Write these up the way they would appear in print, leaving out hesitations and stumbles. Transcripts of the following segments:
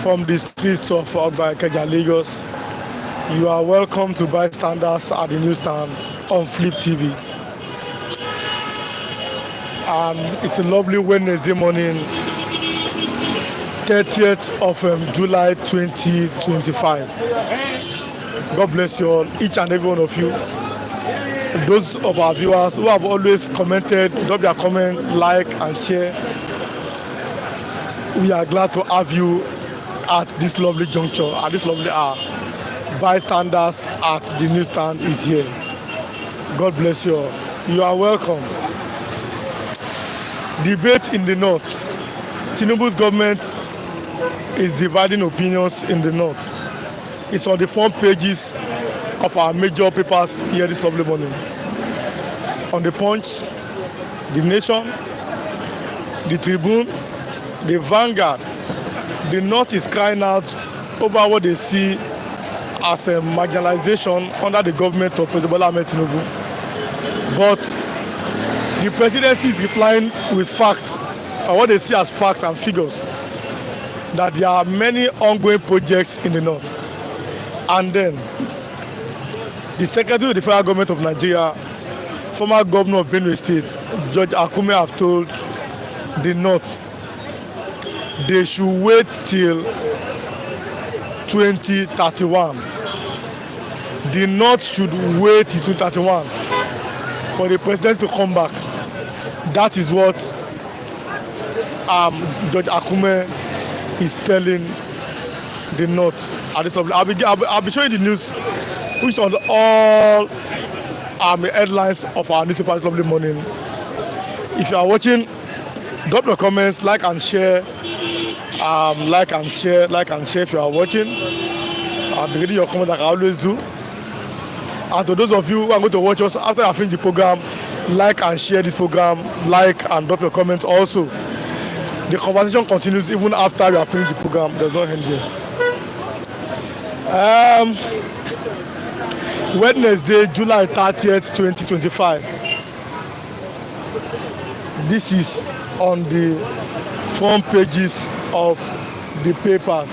from the streets of Ikeja, Lagos. You are welcome to bystanders at the newsstand on Flip TV. It's a lovely Wednesday morning, 30th of July 2025. God bless you all, each and every one of you. Those of our viewers who have always commented, drop their comments, like and share. We are glad to have you at this lovely juncture, at this lovely hour. Bystanders at the newsstand is here. God bless you all. You are welcome. Debate in the north. Tinubu's government is dividing opinions in the north. It's on the front pages of our major papers here this lovely morning. On the Punch, the Nation, the Tribune, the Vanguard. The north is crying out over what they see as a marginalization under the government of President Bola Ahmed Tinubu. But the presidency is replying with facts, or what they see as facts and figures, that there are many ongoing projects in the north. And then the Secretary of the Federal Government of Nigeria, former Governor of Benue State, George Akume, have told the north they should wait till 2031. The north should wait till 2031 for the president to come back. That is what George Akume is telling the north at this level. I'll be showing the news, which on all headlines of our newspaper this lovely morning. If you are watching, drop your comments, like and share. Like and share if you are watching. I'll be reading your comments like I always do. And to those of you who are going to watch us after I finish the program, like and share this program, like and drop your comments also. The conversation continues even after we have finished the program. There's no end here. Wednesday, July 30th, 2025. This is on the front pages of the papers.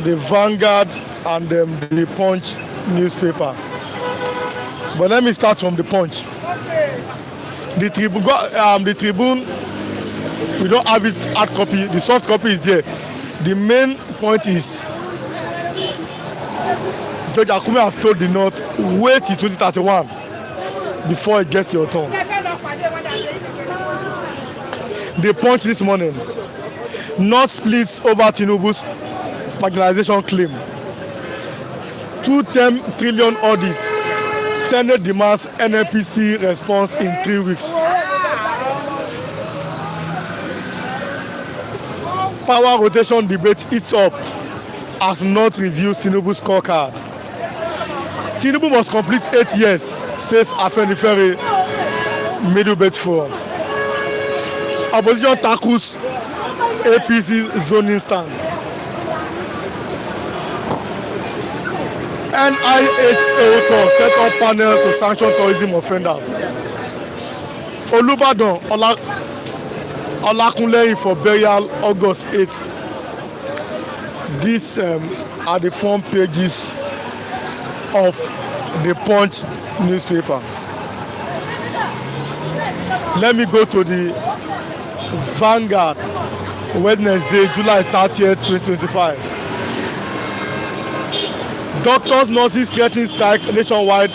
The Vanguard and the Punch newspaper. But let me start from the Punch. The Tribune, we don't have it hard copy. The soft copy is there. The main point is George Akume have told the north, wait till 2031 before it gets your turn. The Punch this morning, north splits over Tinubu's marginalization claim. 210 trillion audit. Senate demands NNPC response in 3 weeks. Power rotation debate eats up as North reviews Tinubu's scorecard. Tinubu must complete 8 years, says Afenifere Middle Belt Forum. Opposition tackles APC zoning stand. NIHA set up panel to sanction tourism offenders. Olubadan Olakunle for burial August 8th. These are the front pages of the Punch newspaper. Let me go to the Vanguard, Wednesday, July 30th, 2025. Doctors, nurses threatening strike nationwide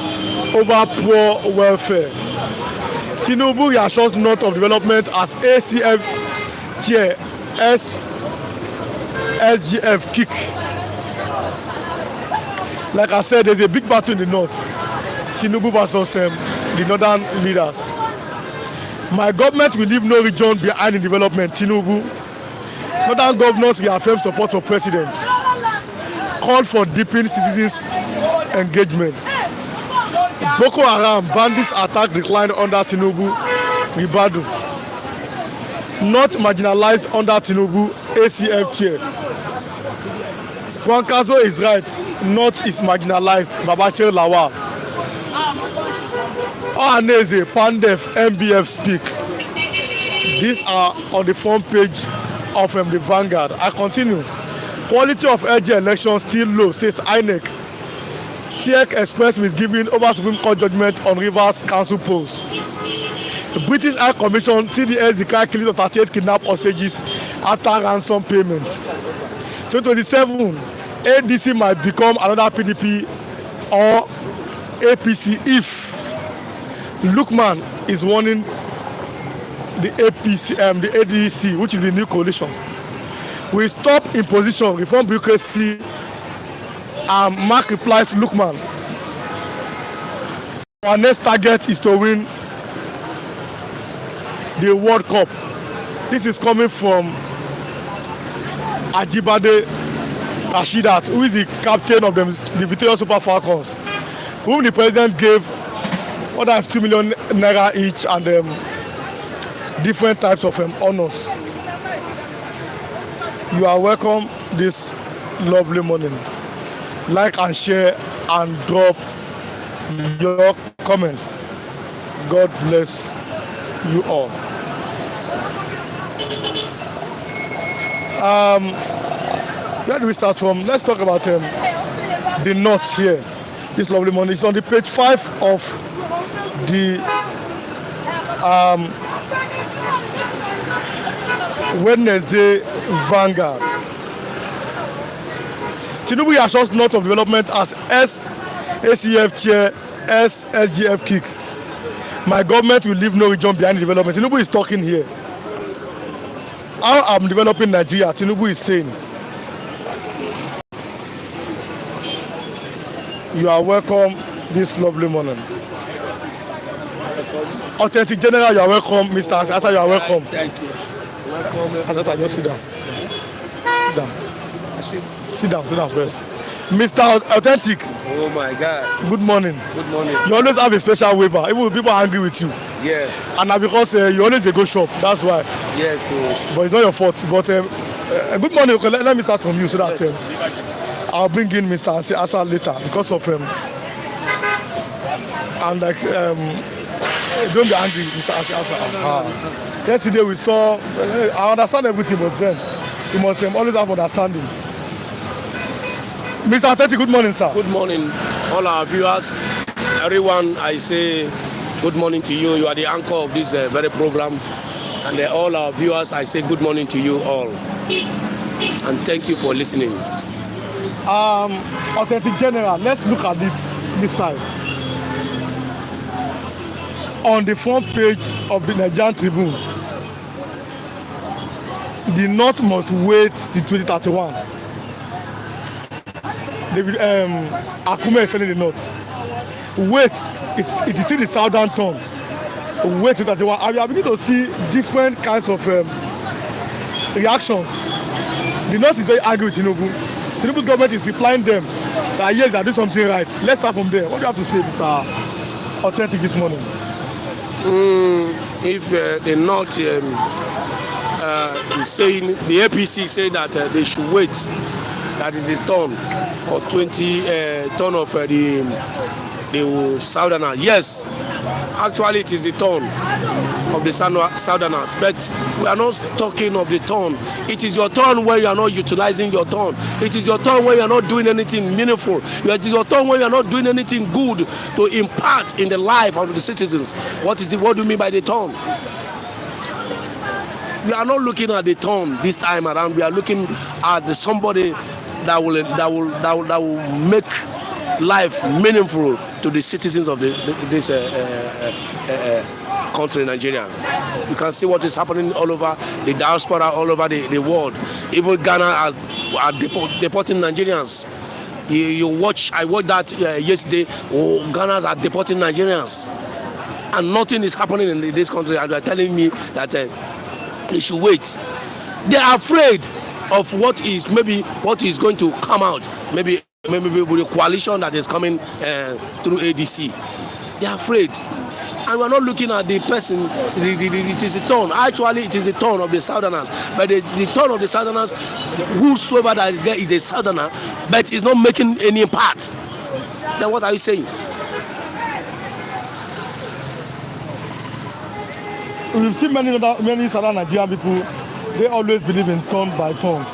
over poor welfare. Tinubu reassures North of development as ACF chair SGF kick. Like I said, there's a big battle in the north. Tinubu versus the northern leaders. My government will leave no region behind in development. Tinubu. Northern governors reaffirm support for president. Called for deepening citizens' engagement. Boko Haram bandits attack declined under Tinubu. Ribadu. Not marginalized under Tinubu. ACF chair. Brancazo is right. Not is marginalized. Babachir Lawal. Ohaneze, Pandef, MBF speak. These are on the front page of the vanguard. I continue. Quality of LG election still low, says INEC. SEC expressed misgiving over Supreme Court judgment on Rivers Council polls. The British High Commission CDS declared killing of 38 kidnapped hostages after ransom payment. 2027, ADC might become another PDP or APC if Lukman is warning the ADC, which is the new coalition. We stop imposition, reform bureaucracy, and Mark replies Lukman. Our next target is to win the World Cup. This is coming from Ajibade Rashidat, who is the captain of the Victoria Super Falcons, whom the president gave more than 2 million naira each and different types of honors. You are welcome this lovely morning. Like and share and drop your comments. God bless you all. Where do we start from? Let's talk about the notes here. This lovely morning. It's on the page 5 of the Wednesday Vanguard. Tinubu assures North of Development as SACF chair, SSGF kick. My government will leave no region behind development. Tinubu is talking here. How I'm developing Nigeria, Tinubu is saying. You are welcome this lovely morning. Authentic General, you are welcome. Mr. Asasa, you are welcome. Thank you. Welcome. Asasa, just sit down. Sit down. Sit down first. Mr. Authentic. Oh my God. Good morning. Good morning. You always have a special waiver, even when people are angry with you. Yeah. And now because you always go shop, that's why. Yes. But it's not your fault. But good morning. Okay, let me start from you so that I'll bring in Mr. Asa later because of and like don't be angry, Mr. Asa. Yesterday we saw. I understand everything, but then you must always have understanding. Mr. Ateti, good morning, sir. Good morning, all our viewers. Everyone, I say good morning to you. You are the anchor of this very program. And all our viewers, I say good morning to you all. And thank you for listening. Authentic General, let's look at this side. On the front page of the Nigerian Tribune, the North must wait till 2031. Akume is telling the North, wait, it is in the southern tongue. Wait till 2031. And we are beginning to see different kinds of reactions. The North is very angry with Tinubu. Tinubu's government is replying them that yes, they are doing something right. Let's start from there. What do you have to say, Mr. Authentic, this morning? If the North is saying, the APC say that they should wait, that is his turn, or 20 turn of the Southerners. Yes, actually it is the turn of the Southerners, but we are not talking of the turn. It is your turn where you are not utilizing your turn. It is your turn where you are not doing anything meaningful. It is your turn where you are not doing anything good to impart in the life of the citizens. What do you mean by the turn? We are not looking at the turn this time around. We are looking at somebody that will make life meaningful to the citizens of this country, Nigeria. You can see what is happening all over the diaspora, all over the world. Even Ghana are deporting Nigerians. I watched that yesterday. Ghana are deporting Nigerians, and nothing is happening in this country. And they are telling me that they should wait. They are afraid of what is going to come out. Maybe with the coalition that is coming through ADC. They are afraid. And we're not looking at the person, it is the turn. Actually, it is the turn of the Southerners. But the turn of the Southerners, whosoever that is there is a Southerner, but is not making any impact. Then what are you saying? We've seen many Southern Nigerian people they always believe in turn by turn.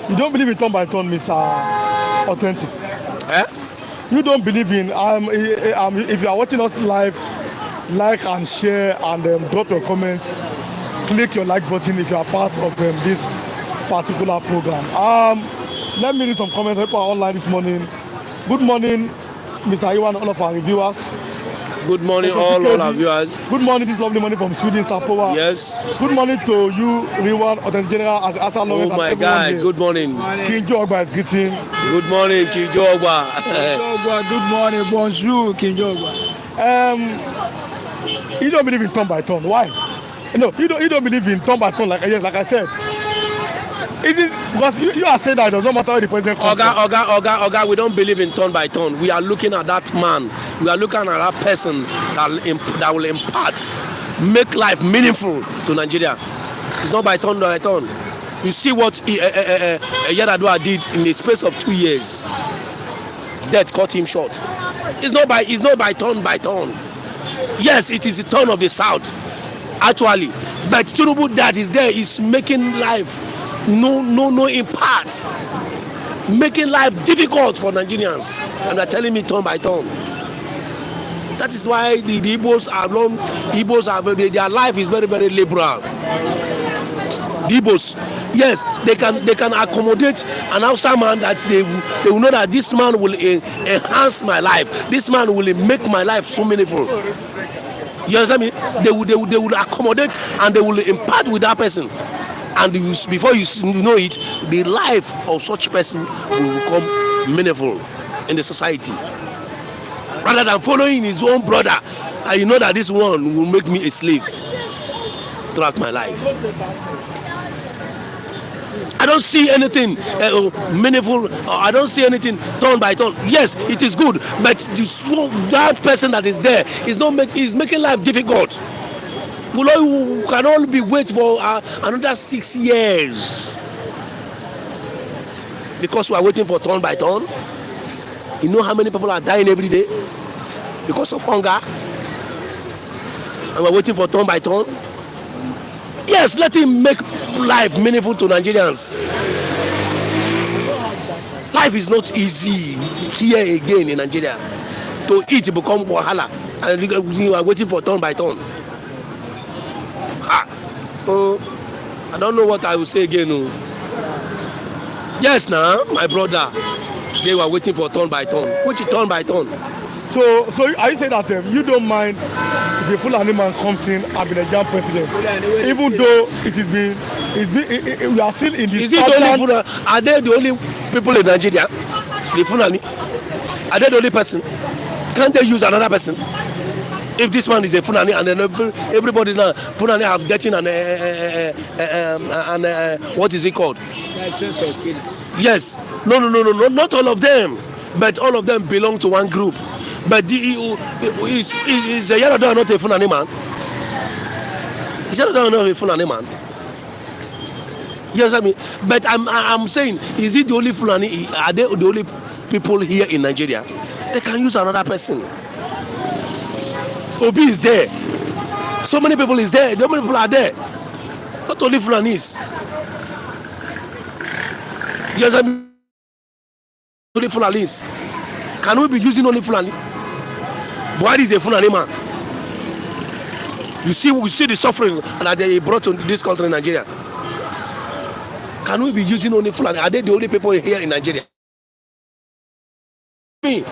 You don't believe in turn by turn, Mr. Authentic. Eh? You don't believe in if you are watching us live, like and share and drop your comments. Click your like button if you are part of this particular program. Let me read some comments. People are online this morning. Good morning, Mr. Iwan and all of our reviewers. Good morning, all our viewers. Good morning, this lovely morning from Sweden, Sapowa. Yes. Good morning to you, Riwan, Authentic General, as Asa Lawrence. Oh my God, here. good morning. King Jogba is greeting. Good morning, King Jogba. Good morning, bonjour, King Jogba. You don't believe in turn by turn. Why? No, you don't believe in turn by turn, like I said. Is it because you are saying that it does not matter how the president comes? Oga, we don't believe in turn by turn. We are looking at that man. We are looking at that person that will impart, make life meaningful to Nigeria. It's not by turn by turn. You see what Yar'Adua did in the space of 2 years. Death cut him short. It's not by turn by turn. Yes, it is the turn of the South, actually. But Tinubu that is there is making life no impact, making life difficult for Nigerians, and they're telling me turn by turn. That is why the Igbos are their life is very, very liberal. The Igbos, yes, they can accommodate an outside man that they will know that this man will enhance my life. This man will make my life so meaningful. You understand me? They will accommodate and they will impart with that person. And before you know it, the life of such person will become meaningful in the society. Rather than following his own brother, and you know that this one will make me a slave throughout my life. I don't see anything meaningful. I don't see anything turn by turn. Yes, it is good, but that person that is there is making life difficult. We can all be wait for another 6 years because we are waiting for turn by turn. You know how many people are dying every day because of hunger, and we're waiting for turn by turn. Yes, let him make life meaningful to Nigerians. Life is not easy here again in Nigeria. To eat become wahala, and we are waiting for turn by turn. I don't know what I will say again. Yes, now my brother say we are waiting for turn by turn. Which is turn by turn? So are you saying that you don't mind if a Fulani man comes in and be the Nigerian president, even though we are still in this? Is it only Fulani? Are they the only people in Nigeria? The Fulani? Are they the only person? Can't they use another person? If this man is a Fulani and then everybody now Fulani have getting an what is it called? License of killing. Yes. No, not all of them, but all of them belong to one group. But is Yar'Adua not a Fulani man? Is Yar'Adua not a Fulani man? You understand me? But I'm saying, is it the only Fulani? Are they the only people here in Nigeria? They can use another person. Obi is there. So many people is there. So many people are there. Not only Fulanis. You understand me? Only Fulanis. Can we be using only Fulani? Buhari is a Fulani man. We see the suffering that they brought to this country, Nigeria. Can we be using only Fulani? Are they the only people here in Nigeria? Me.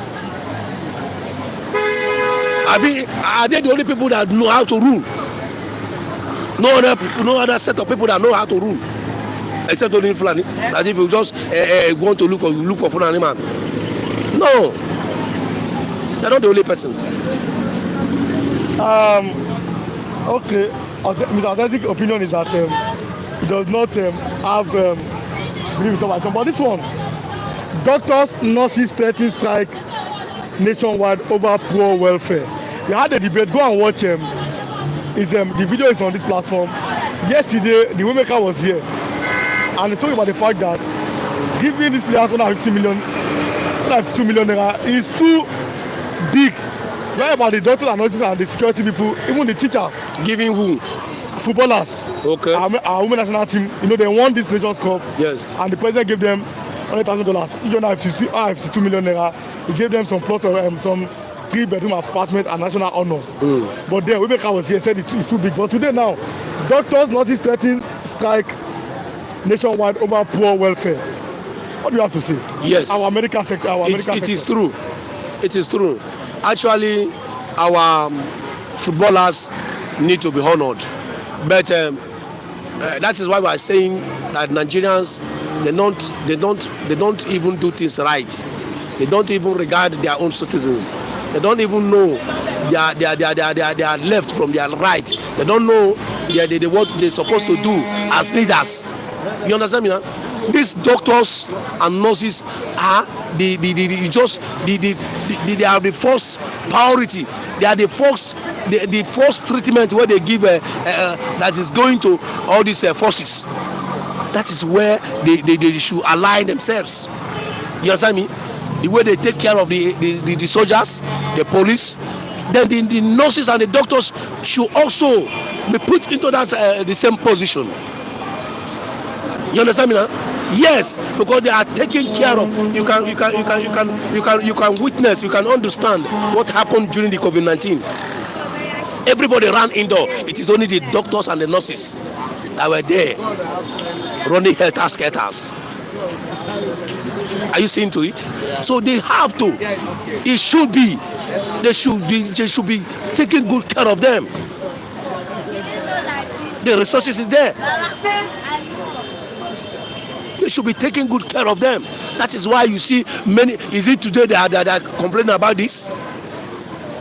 Are they the only people that know how to rule? No other set of people that know how to rule, except only Fulani. That if you just want to look for Fulani man, no, they're not the only persons. Okay, Mr. Authentic opinion is that it does not have belief in but this one, doctors, nurses threatening strike nationwide over poor welfare. We had a debate. Go and watch the video is on this platform. Yesterday, the Waymaker was here and he spoke about the fact that giving these players 152 million naira is too big. What about the doctors and nurses and the security people, even the teachers? Giving who? Footballers. Okay. Our women national team, they won this Nations Cup. Yes. And the president gave them $100,000. Each one have 52 million naira. He gave them some plot of some 3-bedroom apartment and national honors. But then Webeka was here, said it's too big. But today now, doctors, nurses threatening strike nationwide over poor welfare. What do you have to say? Yes. Our medical sector. It is true. It is true. Actually, our footballers need to be honored. But that is why we are saying that Nigerians they don't even do things right. They don't even regard their own citizens. They don't even know their left from their right. They don't know what they're supposed to do as leaders. You understand me now? These doctors and nurses are they are the first priority. They are the first treatment where they give that is going to all these forces. That is where they should align themselves. You understand me? The way they take care of the soldiers, the police, then the nurses and the doctors should also be put into that the same position. You understand me now? Yes, because they are taken care of. You can witness, you can understand what happened during the COVID-19. Everybody ran indoor. It is only the doctors and the nurses that were there running helter-skelters. Are you seeing to it? So they have to. It should be. They should be taking good care of them. The resources is there. They should be taking good care of them. That is why you see many. Is it today they are complaining about this?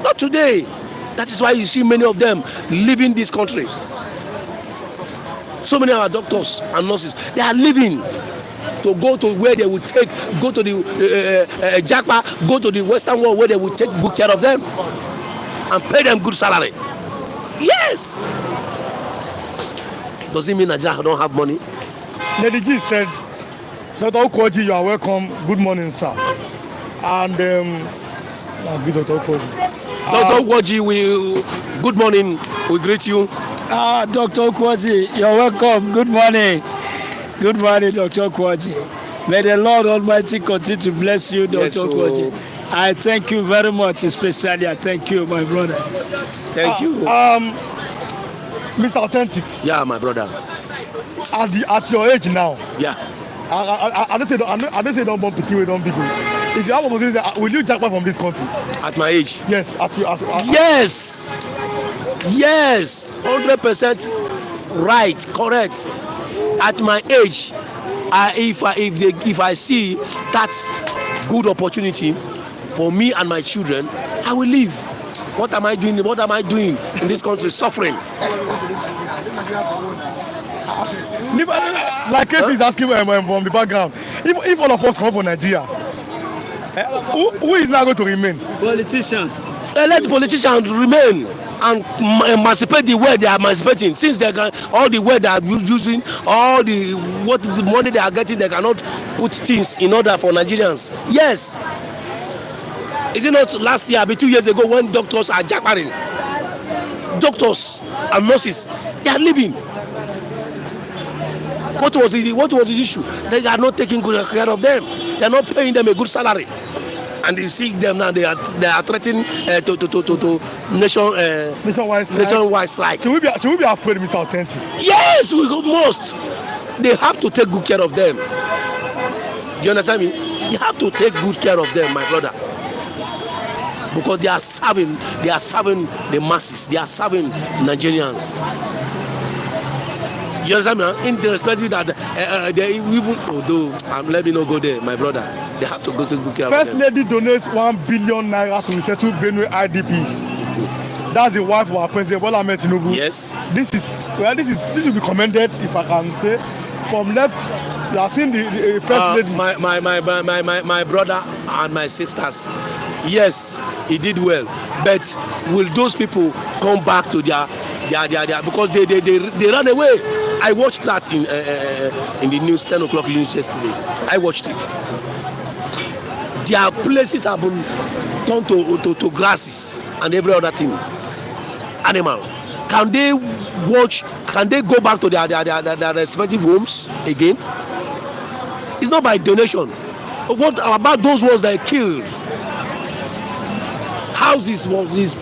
Not today. That is why you see many of them leaving this country. So many of our doctors and nurses, they are leaving to go to where they will go to the Japa, go to the Western world where they will take good care of them and pay them good salary. Yes. Does it mean Nigeria don't have money? Lady G said, Dr. Okwoji, you are welcome. Good morning, sir. And Dr. Okwoji. Dr. Okwoji, good morning. We greet you. Dr. Okwoji, you're welcome. Good morning. Good morning, Dr. Okwoji. May the Lord Almighty continue to bless you, Dr. Yes, Okwoji. I thank you very much, especially I thank you, my brother. Thank you. Mr. Authentic. Yeah, my brother. At your age now. Yeah. I don't say don't bump the key, don't be good. If you have opportunity, will you jackpot from this country? At my age? Yes. Yes. Yes. 100% right. Correct. At my age, if I see that good opportunity for me and my children, I will leave. What am I doing? What am I doing in this country? Suffering. Like Casey is asking from the background. If all of us come from Nigeria, who is now going to remain? Politicians. Let the politicians remain and emancipate the way they are emancipating. Since they can, all the way they are using, all the money they are getting, they cannot put things in order for Nigerians. Yes. Is it not last year, 2 years ago, when doctors are jackpotting? Doctors and nurses, they are leaving. What was the issue? They are not taking good care of them. They are not paying them a good salary. And you see them now, they are threatening to nationwide strike. Should we be afraid, Mr. Authentic? Yes, we must. They have to take good care of them. Do you understand me? You have to take good care of them, my brother. Because they are serving the masses. They are serving Nigerians. You understand me? In the respect that they even, although let me not go there, my brother. They have to go to good care First of them. Lady donates 1 billion naira to resettle Benue IDPs. That's the wife of our president, Bola Ahmed Tinubu. Yes. This will be commended, if I can say. From left, you have seen the first lady. My brother and my sisters. Yes, he did well. But will those people come back to their because they ran away? I watched that in the news, 10 o'clock news yesterday. I watched it. Their places have been turned to grasses and every other thing. Animal. Can they watch can they go back to their respective homes again? It's not by donation. What about those ones that are killed? Houses was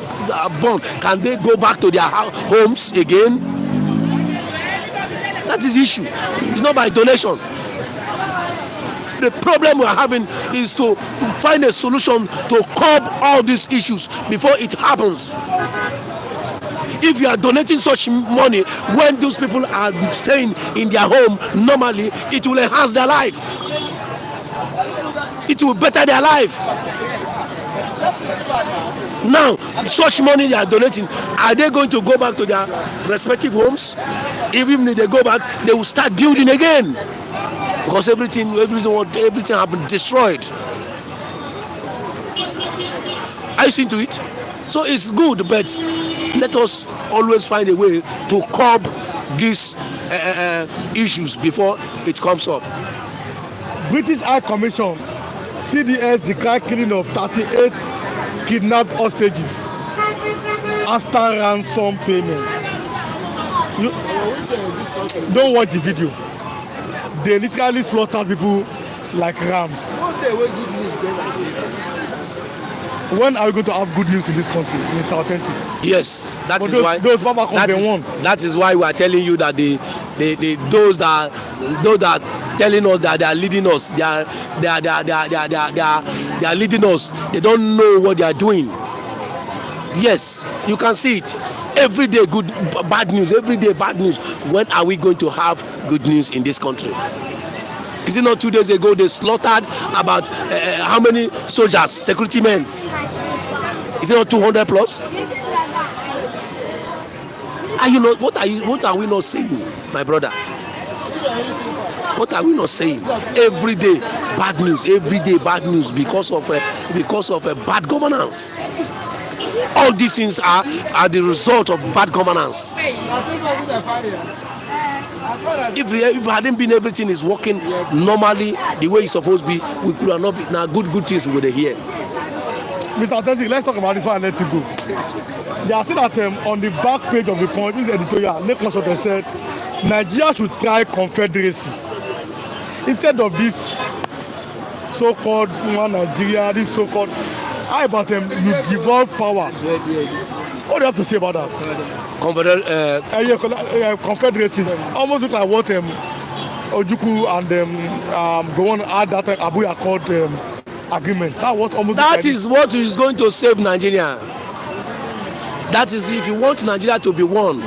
burned. Can they go back to their homes again? That is the issue. It's not by donation. The problem we are having is to find a solution to curb all these issues before it happens. If you are donating such money when those people are staying in their home normally, it will enhance their life. It will better their life. Now, such money they are donating, are they going to go back to their respective homes? Even if they go back, they will start building again. Because everything has been destroyed. Are you seeing to it? So it's good, but let us always find a way to curb these issues before it comes up. British High Commission, CDS declared killing of 38 kidnapped hostages after ransom payment. Don't watch the video. They literally slaughter people like rams. When are we going to have good news in this country, Mr. Authentic? Yes, that is why we are telling you that those that are telling us that they are leading us, they are leading us. They don't know what they are doing. Yes, you can see it. Every day bad news. Every day bad news. When are we going to have good news in this country? Is it not 2 days ago they slaughtered about how many soldiers, security men? Is it not 200 plus? And you know what are we not saying, my brother? What are we not saying? Every day bad news. Every day bad news because of bad governance. All these things are the result of bad governance. If it hadn't been everything is working normally the way it's supposed to be, we could have not been now good things we would hear. Mr. Authentic, let's talk about it before I let you go. They are saying that on the back page of the Punch, this editorial, Nicholas said Nigeria should try confederacy instead of this so-called one Nigeria, this so-called. How about you devolve power? What do you have to say about that? Confederacy. Almost look like what Ojukwu and go on add that Abu Accord agreement. That is what is going to save Nigeria. That is, if you want Nigeria to be one,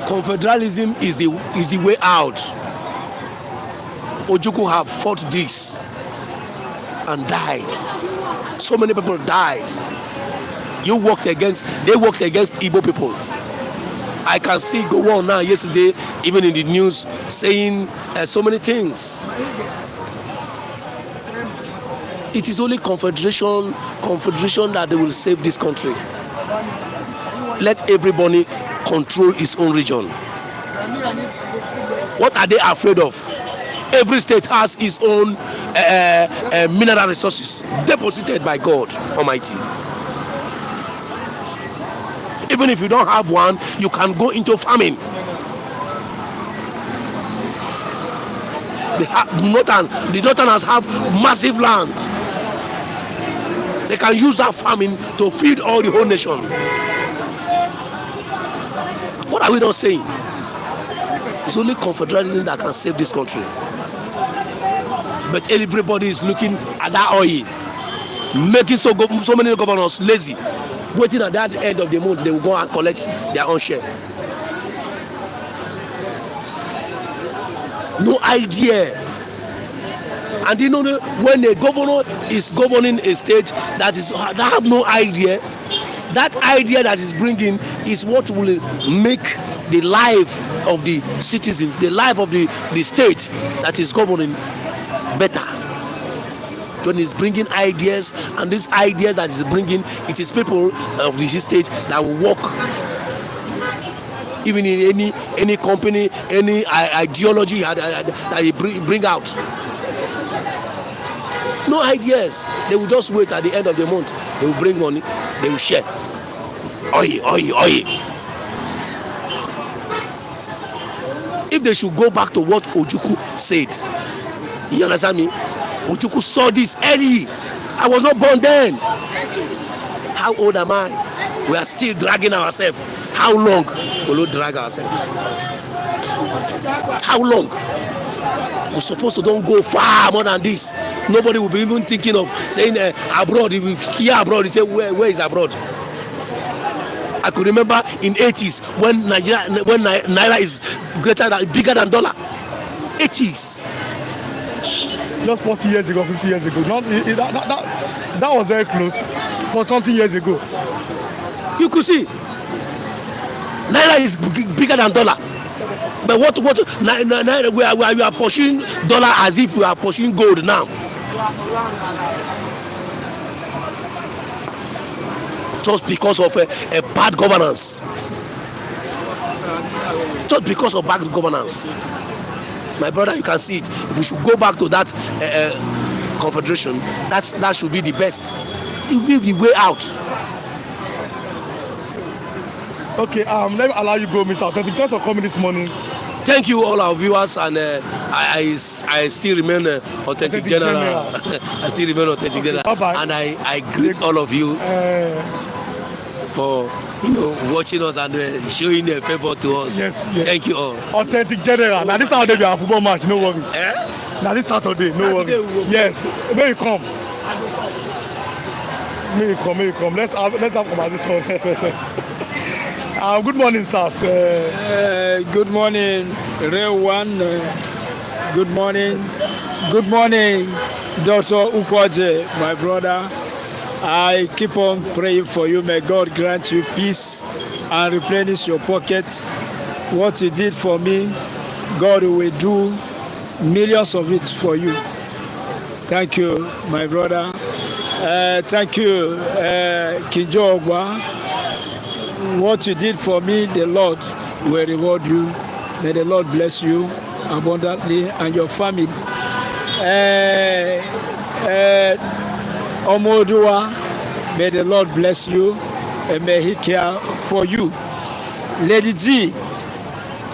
confederalism is the way out. Ojukwu have fought this and died. So many people died. They worked against Igbo people. I can see go on now yesterday, even in the news, saying so many things. It is only confederation that they will save this country. Let everybody control his own region. What are they afraid of? Every state has its own mineral resources deposited by God Almighty. Even if you don't have one, you can go into farming. The Northerners have massive land. They can use that farming to feed all the whole nation. What are we not saying? It's only confederalism that can save this country. But everybody is looking at that oil, making so many governors lazy, waiting at that end of the month they will go and collect their own share. No idea. And you know, when a governor is governing a state that have no idea, that idea that is bringing is what will make the life of the citizens, the life of the state that is governing better. When he's bringing ideas, and these ideas that he's bringing, it is people of the state that will work. Even in any company, any ideology that he bring out. No ideas. They will just wait at the end of the month. They will bring money. They will share. Oi. if they should go back to what Ojukwu said, you understand me? Ojukwu saw this early. I was not born then. How old am I? We are still dragging ourselves. How long will we drag ourselves? How long? We're supposed to don't go far more than this. Nobody will be even thinking of saying abroad. If we hear abroad, they say where is abroad? I could remember in 80s when Naira is bigger than dollar. 80s. Just 40 years ago, 50 years ago. That was very close for something years ago. You could see Naira is bigger than dollar. But what we are pushing dollar as if we are pushing gold now. Just because of a bad governance. Just because of bad governance. My brother, you can see it. If we should go back to that confederation, that should be the best. It will be the way out. Okay, let me allow you go, Mr. Authentic. Thanks for coming this morning. Thank you, all our viewers, and I still remain authentic general. I still remain authentic general, bye-bye. And I greet all of you for watching us and showing a favor to us. Yes. Thank you all. Authentic general. Now this Saturday we have a football match. No worry. Now this Saturday, no worry. Yes, may you come. May you come. Let's have conversation. Good morning, sir. Good morning, Real One. Good morning, Dr. Ukwaje, my brother. I keep on praying for you. May God grant you peace and replenish your pockets. What you did for me, God will do millions of it for you. Thank you, my brother. Thank you, Kinjo Ogwa. What you did for me, the Lord will reward you. May the Lord bless you abundantly and your family. Omodua, may the Lord bless you and may He care for you. Lady G,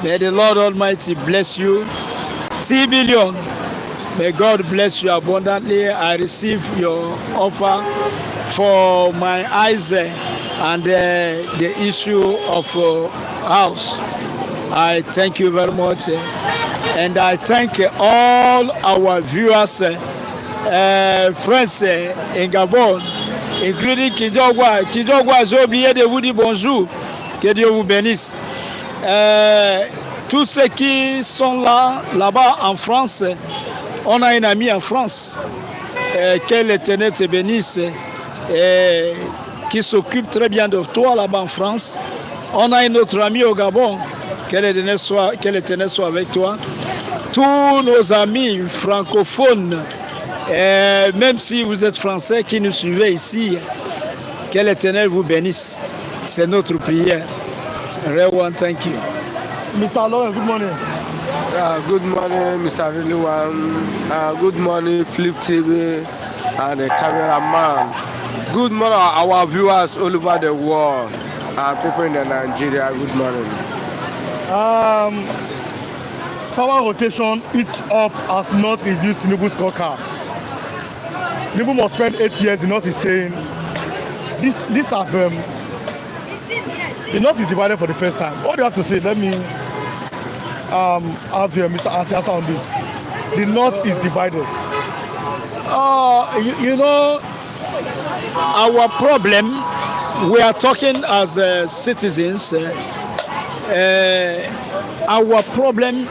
may the Lord Almighty bless you. T Billion, may God bless you abundantly. I receive your offer for my eyes and the issue of house. I thank you very much, and I thank all our viewers, friends in Gabon, including Kijogwa. Kijogwa, j'ai oublié de vous dire bonjour. Que Dieu vous bénisse. Tous ceux qui sont là-bas en France, on a un ami en France. Que l'Éternel te bénisse. Qui s'occupe très bien de toi là-bas en France. On a un autre ami au Gabon. Que l'Éternel soit avec toi. Tous nos amis francophones, même si vous êtes français qui nous suivez ici, que l'Éternel vous bénisse. C'est notre prière. Rewan, thank you. Mr. Lawrence, good morning. Good morning, Mr. Rilwan. Good morning, Flip TV and the cameraman. Good morning, our viewers all over the world and people in Nigeria. Good morning. Power rotation, each up has not reduced Tinubu's scorecard. Tinubu must spend 8 years in what he's saying. This have the North is divided for the first time. What do you have to say? Let me have Mr. Asiasa on this. The North is divided. You know, our problem, we are talking as citizens, our problem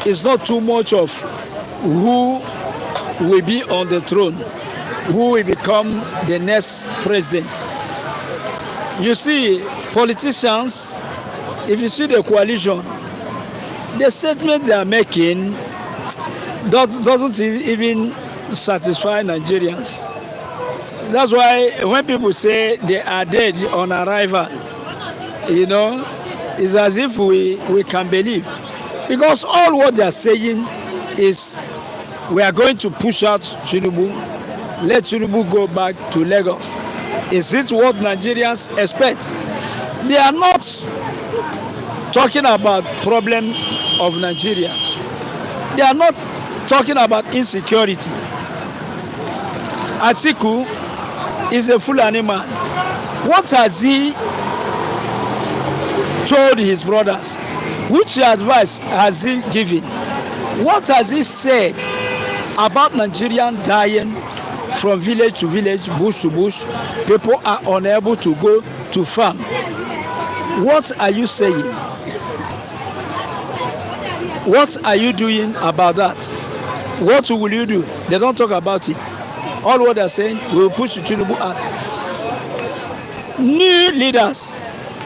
is not too much of who will be on the throne, who will become the next president. You see, politicians, if you see the coalition, the statement they are making doesn't even satisfy Nigerians. That's why when people say they are dead on arrival, you know, it's as if we can believe. Because all what they are saying is we are going to push out Tinubu, let Tinubu go back to Lagos. Is it what Nigerians expect? They are not talking about problem of Nigeria. They are not talking about insecurity. Atiku is a Fulani man. What has he told his brothers? Which advice has he given? What has he said about Nigerian dying from village to village, bush to bush? People are unable to go to farm. What are you saying? What are you doing about that? What will you do? They don't talk about it. All what they're saying, we will push Tinubu out. New leaders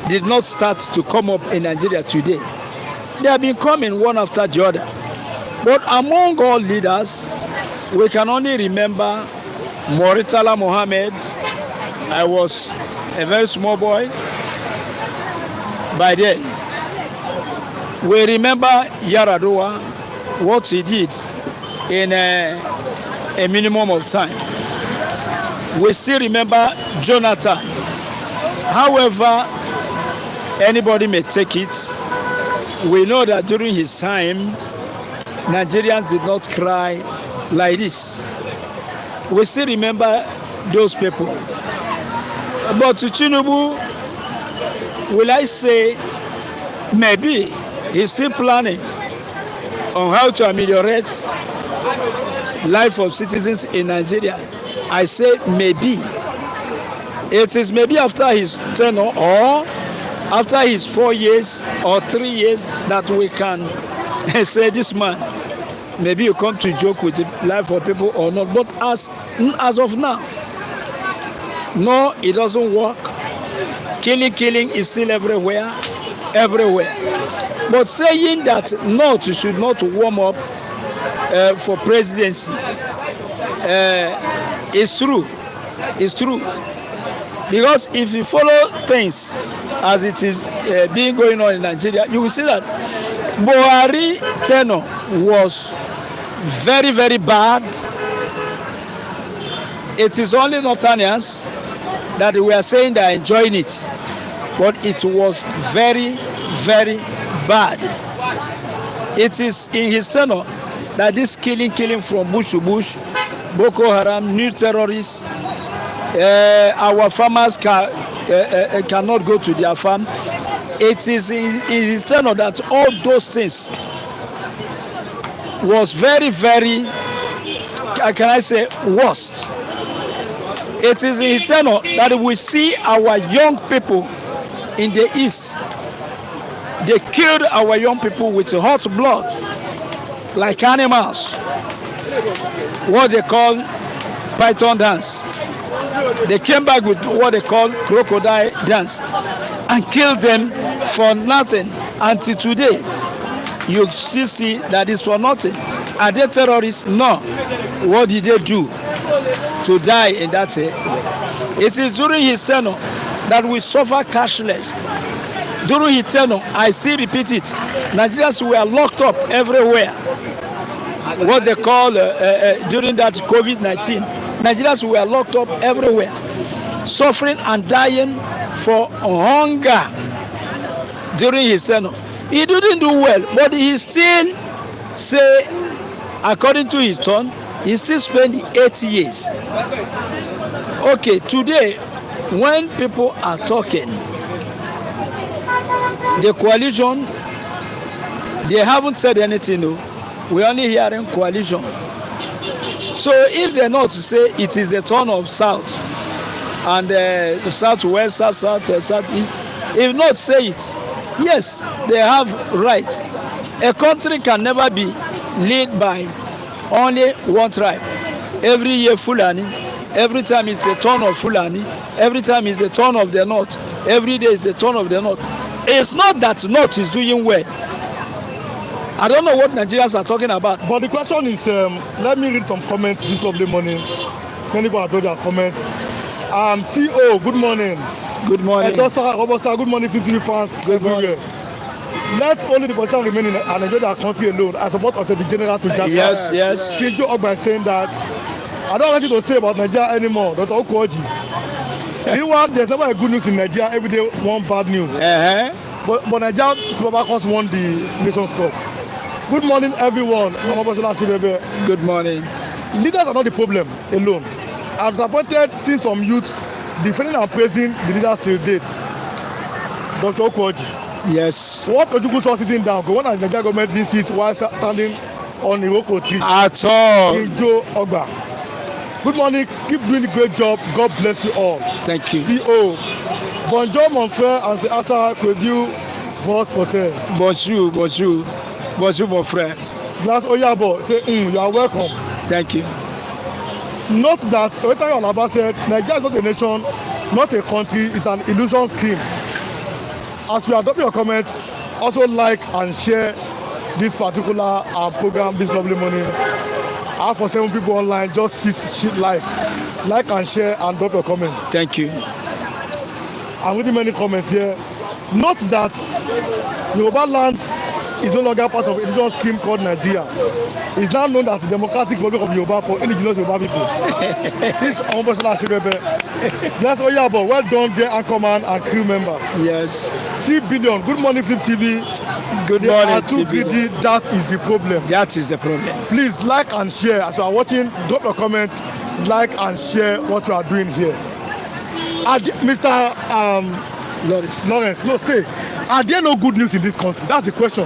did not start to come up in Nigeria today. They have been coming one after the other. But among all leaders, we can only remember Murtala Mohammed. I was a very small boy by then. We remember Yar'Adua, what he did in a minimum of time. We still remember Jonathan. However, anybody may take it. We know that during his time, Nigerians did not cry like this. We still remember those people. But to Tinubu, will I say, maybe he's still planning on how to ameliorate life of citizens in Nigeria. I say maybe. It is maybe after his tenure or after his 4 years or 3 years that we can say this man, maybe you come to joke with the life of people or not. But as of now, no, it doesn't work. Killing is still everywhere. But saying that North should not warm up for presidency is true. It's true. Because if you follow things as it is being going on in Nigeria, you will see that Buhari tenure was very, very bad. It is only Northerners that we are saying they are enjoying it. But it was very, very bad. It is in his tenure that this killing from bush to bush, Boko Haram, new terrorists, our farmers cannot go to their farm. It is in his tenure that all those things was very, very, can I say, worst. It is in his tenure that we see our young people in the East. They killed our young people with hot blood, like animals. What they call python dance. They came back with what they call crocodile dance and killed them for nothing. Until today, you still see that it's for nothing. Are they terrorists? No. What did they do to die in that way? It is during his tenure that we suffer cashless. During his tenure, I still repeat it, Nigerians were locked up everywhere. What they call during that COVID-19, Nigerians were locked up everywhere, suffering and dying for hunger during his tenure. He didn't do well, but he still say, according to his turn, he still spent 8 years. Okay, today, when people are talking, the coalition, they haven't said anything. No. We're only hearing coalition. So if they're not to say it is the turn of South and the Southwest, South, if not say it, yes, they have right. A country can never be led by only one tribe. Every year Fulani, every time it's the turn of Fulani, every time it's the turn of the North, every day is the turn of the North. It's not that North is doing well. I don't know what Nigerians are talking about. But the question is, let me read some comments this lovely morning. Many people have told their comments. CO, good morning. Good morning. Edosa, Robosa, good morning, 50 fans. Good morning. Let only the politicians remain in and enjoy their country alone. I support Attorney General to Jack. Yes. Please go up by saying that I don't want you to say about Nigeria anymore. Dr. Okwoji. There's never a good news in Nigeria. Every day, one bad news. But Nigeria Super Falcons won the Nations Cup. Good morning, everyone. Good morning. Leaders are not the problem alone. I've disappointed since some youth defending and praising the leaders till date. Dr. Okwoji. Yes. What Ojukwu saw sitting down? Because one of the Nigeria government didn't sit while standing on Iroko tree. At all. In Joe Ogba. Good morning. Keep doing a great job. God bless you all. Thank you. CEO. Bonjour, mon frère, and c'est à ça que Dieu vous protège. Bonjour, bonjour. Bonjour, mon frère. Glass Oyabo, say, you are welcome. Thank you. Note that Oyetayo Alaba said, Nigeria is not a nation, not a country, it's an illusion scheme. As you adopt your comment, also like and share this particular program this lovely morning. I have for 7 people online, just like and share and drop your comment. Thank you. I'm reading many comments here. Note that Yoruba land is no longer part of a religious scheme called Nigeria. It's now known as the Democratic Republic of Yoruba for indigenous Yoruba people. This is Ombosola Asibebe. Yes, Oyabo, well done, dear Anchorman and crew members. Yes. 3 billion. Good morning, Flip TV. Good They morning, are too TV. greedy. That is the problem. That is the problem. Please like and share. As you are watching, drop your comment, like and share what you are doing here. Mr. Lawrence, no, stay. Are there no good news in this country? That's the question.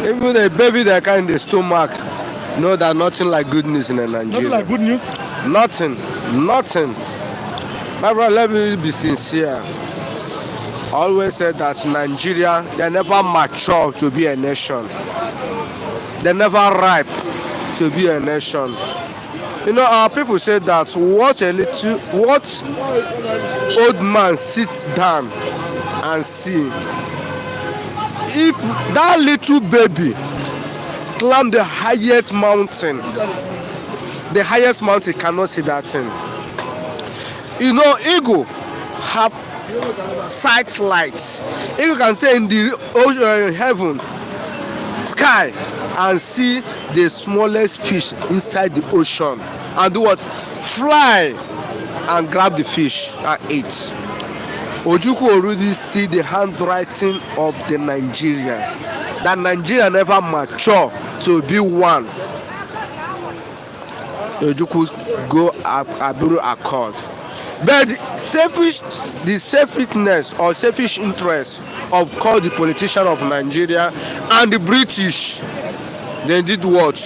Even a baby that carry in the stomach know that nothing like good news in Nigeria. Nothing like good news? Nothing. My brother, let me be sincere. I always said that Nigeria, they never mature to be a nation. They never ripe to be a nation. You know, our people say that what old man sits down and see. If that little baby climb the highest mountain cannot see that thing. You know, eagle have sight lights. Eagle can say in the ocean, heaven, sky, and see the smallest fish inside the ocean and do what? Fly and grab the fish and eat. Ojukwu already see the handwriting of the Nigeria. That Nigeria never mature to be one. Ojukwu go Abiru Accord. But the selfishness or selfish interest of call the politician of Nigeria and the British, they did what?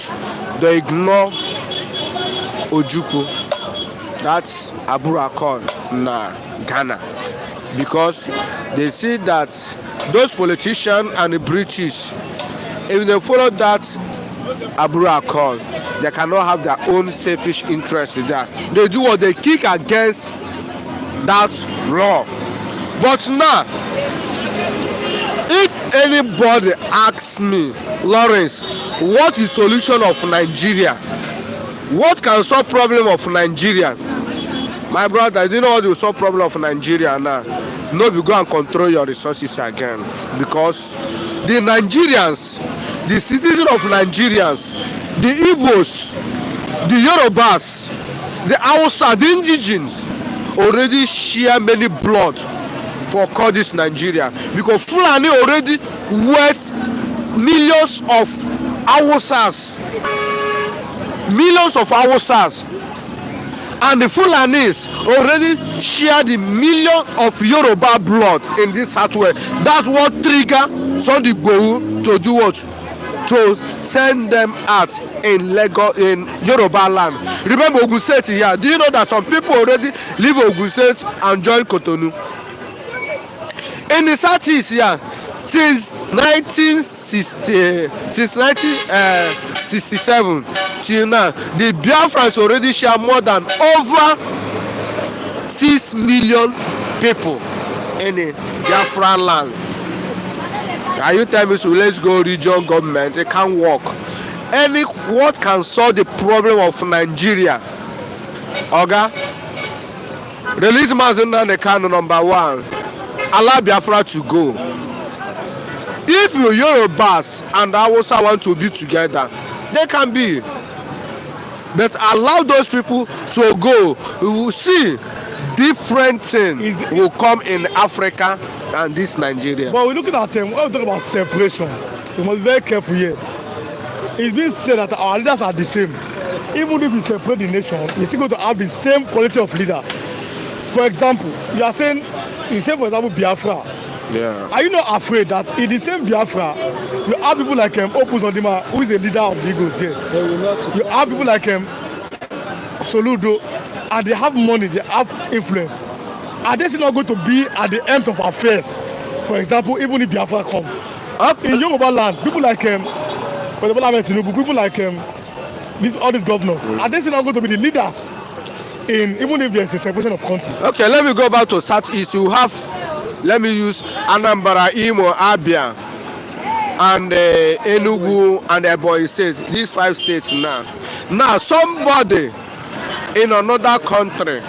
They ignore Ojukwu. That's Abiru Accord na Ghana. Because they see that those politicians and the British, if they follow that Abiru Accord, they cannot have their own selfish interest in that. They do what they kick against that law. But now, if anybody asks me, Lawrence, what is solution of Nigeria? What can solve problem of Nigeria? My brother, I didn't know what will solve problem of Nigeria now. No, you go and control your resources again. Because the Nigerians, the citizens of Nigerians, the Igbos, the Yorubas, the Hausa, the indigenes already share many blood for call this Nigeria. Because Fulani already waste millions of Hausas. And the Fulanis already share the millions of Yoruba blood in this Southwest. That's what trigger Sunday Igboho to do what? To send them out in Lagos, in Yoruba land. Remember Ogun State here. Do you know that some people already leave Ogun State and join Cotonou? In the Southeast here, since 1967 till now, the Biafrans already share more than over 6 million people in the Biafran land. Are you telling me so let's go regional government? It can't work. What can solve the problem of Nigeria? Oga, release Mazunda Nekano number 1. Allow Biafra to go. If you Yorubas and Hausa want to be together, they can be. But allow those people to go. We will see different things will come in Africa and this Nigeria. But we're looking at them, when we talk about separation, We must be very careful here. It's been said that our leaders are the same. Even if we separate the nation, we're still going to have the same quality of leader. For example, you say for example Biafra. Yeah. Are you not afraid that in the same Biafra, you have people like Opus Ondima, who is a leader of the Eagles there? You have people like Soludo, and they have money, they have influence. Are they still not going to be at the ends of affairs? For example, even if Biafra comes. In Yoruba land, people like for example, Tinubu, people like all these governors, are they still not going to be the leaders in even if there's a separation of country? Okay, let me go back to Southeast. You have, let me use Anambra, Imo, Abia, and Enugu and Ebonyi states. These 5 states now. Now, somebody in another country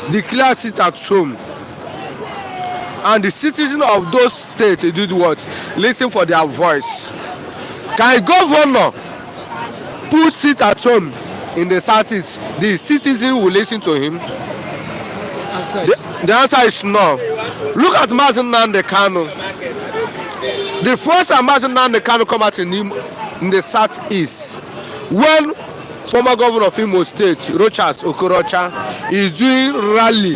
declares it at home, and the citizens of those states did what? Listen for their voice. Can a governor put it at home in the Southeast? The citizen will listen to him. The answer is no. Look at Mazen Nnamdi Kanu. The first time Mazen Nnamdi Kanu come out in the Southeast, when former governor of Imo State, Rochas Okorocha, is doing rally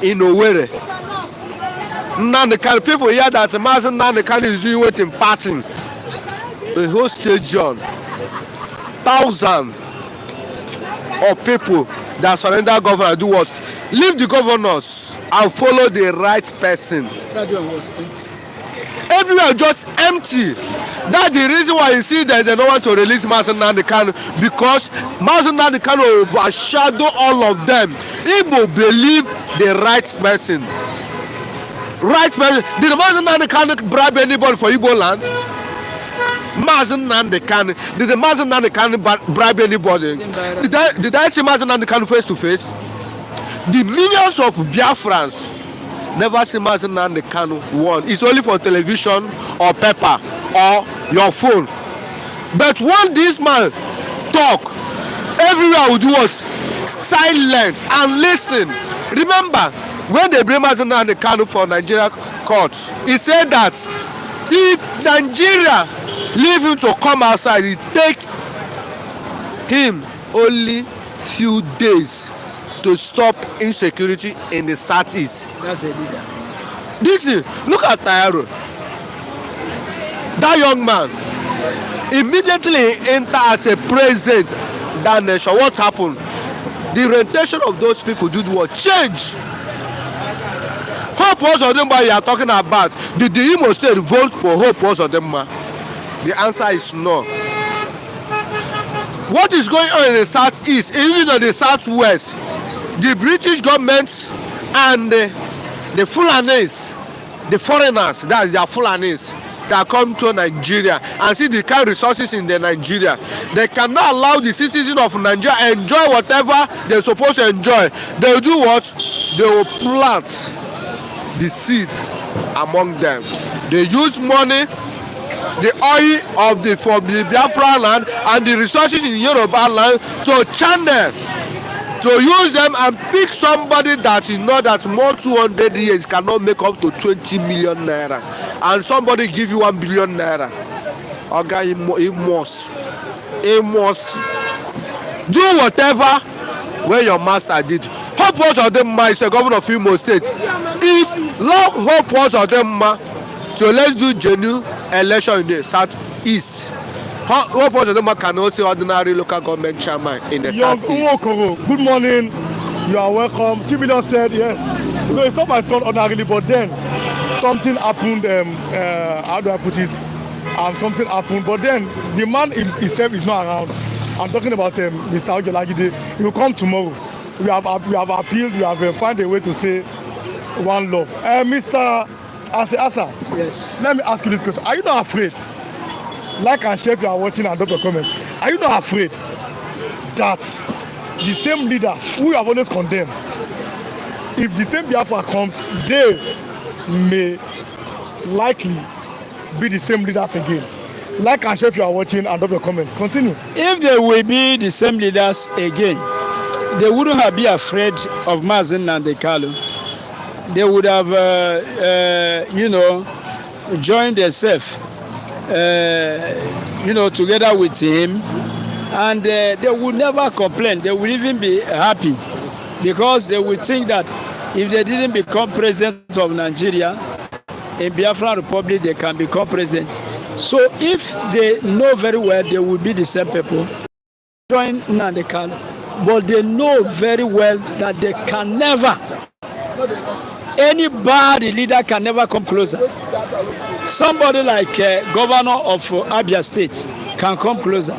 in Owerri. Nnamdi Kanu, people hear that Mazen Nnamdi Kanu is doing what in passing. The whole stadium, thousands of people that surrender governor do what? Leave the governors and follow the right person. Stadium was empty. Everywhere just empty. That's the reason why you see that they don't want to release Mazen Nnamdi Kanu, because Mazen Nnamdi Kanu will overshadow all of them. He will believe the right person. Right person. Did Mazen Nnamdi Kanu bribe anybody for Igbo land? Mazen Nnamdi Kanu. Did the Mazen Nnamdi Kanu bribe anybody? Did I see Mazen Nnamdi Kanu face to face? The millions of Biafrans never see Mazen Nnamdi Kanu won. It's only for television or paper or your phone. But when this man talk, everywhere will do what? Silent and listen. Remember, when they bring Mazen Nnamdi Kanu for Nigeria court, he said that if Nigeria leave him to come outside, it take him only few days to stop insecurity in the Southeast. That's a leader. Listen, look at Tayaro. That young man immediately enter as a president that nation. What happened? The orientation of those people did what? Change. Hope Uzodimma you are talking about. Did the Imo State vote for Hope Uzodimma? The answer is no. What is going on in the Southeast, even in the Southwest? The British government and the Fulanis, the foreigners, that is their Fulanis, that come to Nigeria and see the kind of resources in the Nigeria. They cannot allow the citizens of Nigeria enjoy whatever they're supposed to enjoy. They will do what? They will plant the seed among them. They use money, the oil of the Biafra land and the resources in Yoruba land to channel, to use them and pick somebody that you know that more 200 years cannot make up to 20 million naira, and somebody give you 1 billion naira. Okay, he must do whatever where your master did. Hope Uzodimma is the governor of Imo State. If Hope Uzodimma, so let's do genuine election in the Southeast. Hope Uzodimma can also ordinary local government chairman in the Southeast. Good morning. You are welcome. 2 million said yes. No, it's not my turn ordinarily, but then something happened. How do I put it? Something happened, but then the man himself is not around. I'm talking about Mr. Ojelagide. He will come tomorrow. We have appealed. We have found a way to say one love. Mr. Asa. Yes. Let me ask you this question: are you not afraid? Like and share if you are watching and drop your comment. Are you not afraid that the same leaders who you have always condemned, if the same Biafra comes, they may likely be the same leaders again? Like and share if you are watching and drop your comment. Continue. If they will be the same leaders again, they wouldn't have been afraid of Mazen Nnamdi Kanu. They would have, joined themselves together with him, and they will never complain. They will even be happy because they will think that if they didn't become president of Nigeria, in Biafra Republic, they can become president. So if they know very well, they will be the same people. Join Nandekal, but they know very well that they can never, any bad leader can never come closer. Somebody like governor of Abia State can come closer.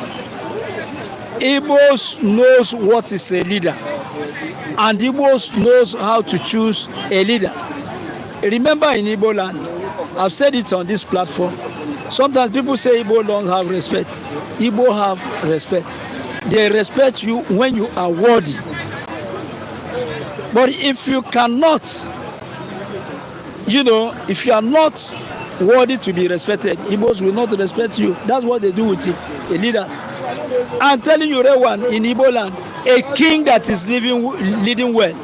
Igbos knows what is a leader, and Igbos knows how to choose a leader. Remember, in Igbo land, I've said it on this platform, sometimes people say Igbo don't have respect. Igbo have respect. They respect you when you are worthy. But if you cannot, if you are not worthy to be respected, Igbos will not respect you. That's what they do with a leader. I'm telling you, Rewan, in Igbo land, a king that is leading well,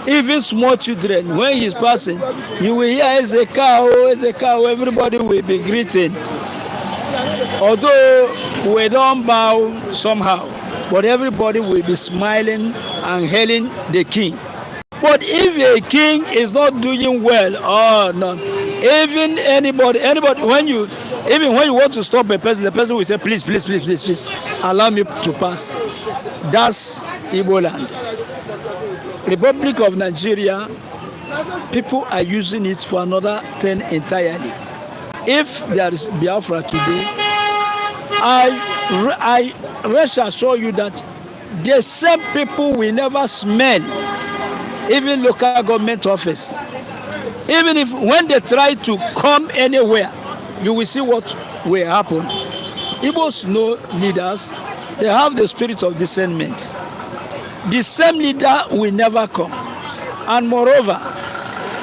even small children, when he's passing, you will hear as a cow, everybody will be greeting. Although we don't bow somehow, but everybody will be smiling and hailing the king. But if a king is not doing well, oh no, even anybody, when you want to stop a person, the person will say, please, allow me to pass. That's Igbo land. Republic of Nigeria, people are using it for another thing entirely. If there is Biafra today, I rest assure you that the same people will never smell even local government office. Even if when they try to come anywhere, you will see what will happen. Igbos know leaders, they have the spirit of discernment. The same leader will never come. And moreover,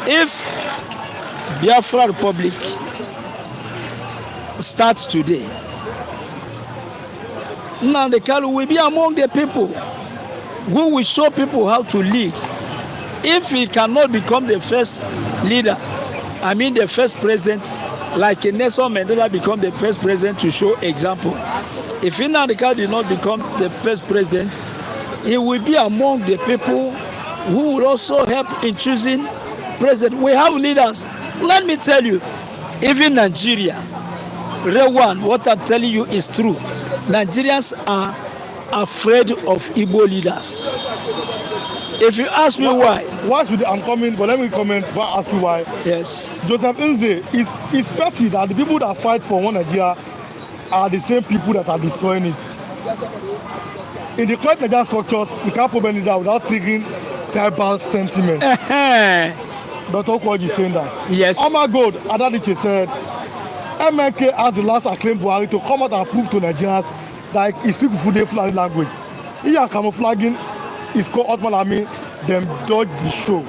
if Biafra Republic starts today, Nnamdi will be among the people who will show people how to lead. If he cannot become the first leader, the first president, like Nelson Mandela become the first president to show example. If Nnamdi did not become the first president, he will be among the people who will also help in choosing president. We have leaders. Let me tell you, even Nigeria, Rewan, what I'm telling you is true. Nigerians are afraid of Igbo leaders. If you ask me why. I'm coming, but let me comment before I ask you why. Yes. Joseph Nze, it's petty that the people that fight for one Nigeria are the same people that are destroying it. In the current Nigerian structures, you can't put any down without triggering tribal sentiment. Dr. Okwoji is saying that. Yes. Oh my God, Adadiche said, MNK has the last acclaimed Buhari to come out and prove to Nigerians that he speaks Fulani language. He are camouflaging his co-Ottoman army, them dodge the show.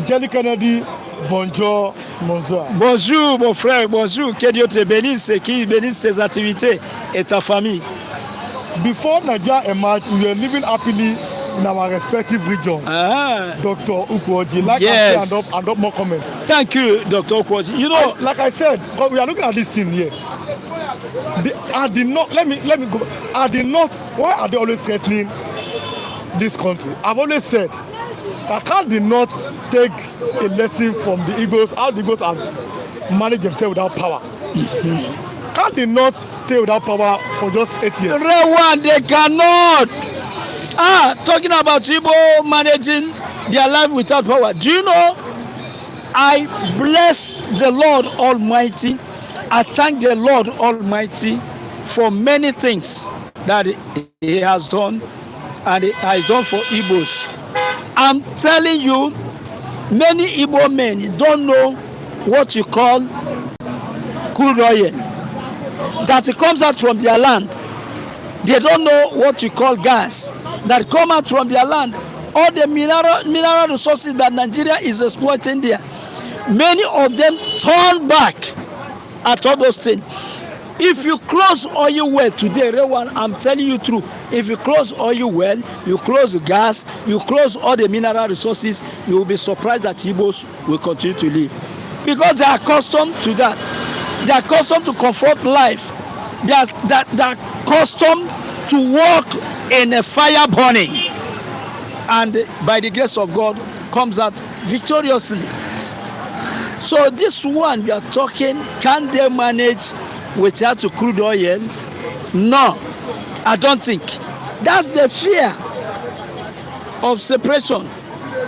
Jelly Kennedy, bonjour, bonjour. Bonjour, mon frère, bonjour. Que Dieu te bénisse et qu'il bénisse tes activités et ta famille. Before Nigeria emerged, we were living happily in our respective regions. Dr. Ukwoji, yes. and up more comment. Thank you, Dr. Ukwoji. Like I said, we are looking at this thing here. Let me go. Why are they always threatening this country? I've always said that can't they not take a lesson from the Igbos, how the Igbos have managed themselves without power? Can't they not stay without power for just 8 years? Rewan, they cannot. Talking about Igbo managing their life without power. Do you know, I bless the Lord Almighty. I thank the Lord Almighty for many things that He has done and He has done for Igbos. I'm telling you, many Igbo men don't know what you call crude oil. That it comes out from their land. They don't know what you call gas that come out from their land. All the mineral resources that Nigeria is exploiting there. Many of them turn back at all those things. If you close oil well today, Rewan, I'm telling you true. If you close oil well, you close the gas, you close all the mineral resources, you will be surprised that Igbos will continue to live. Because they are accustomed to that. They are accustomed to comfort life. They are accustomed to walk in a fire burning. And by the grace of God, comes out victoriously. So this one you are talking, can they manage without crude oil? No, I don't think. That's the fear of separation.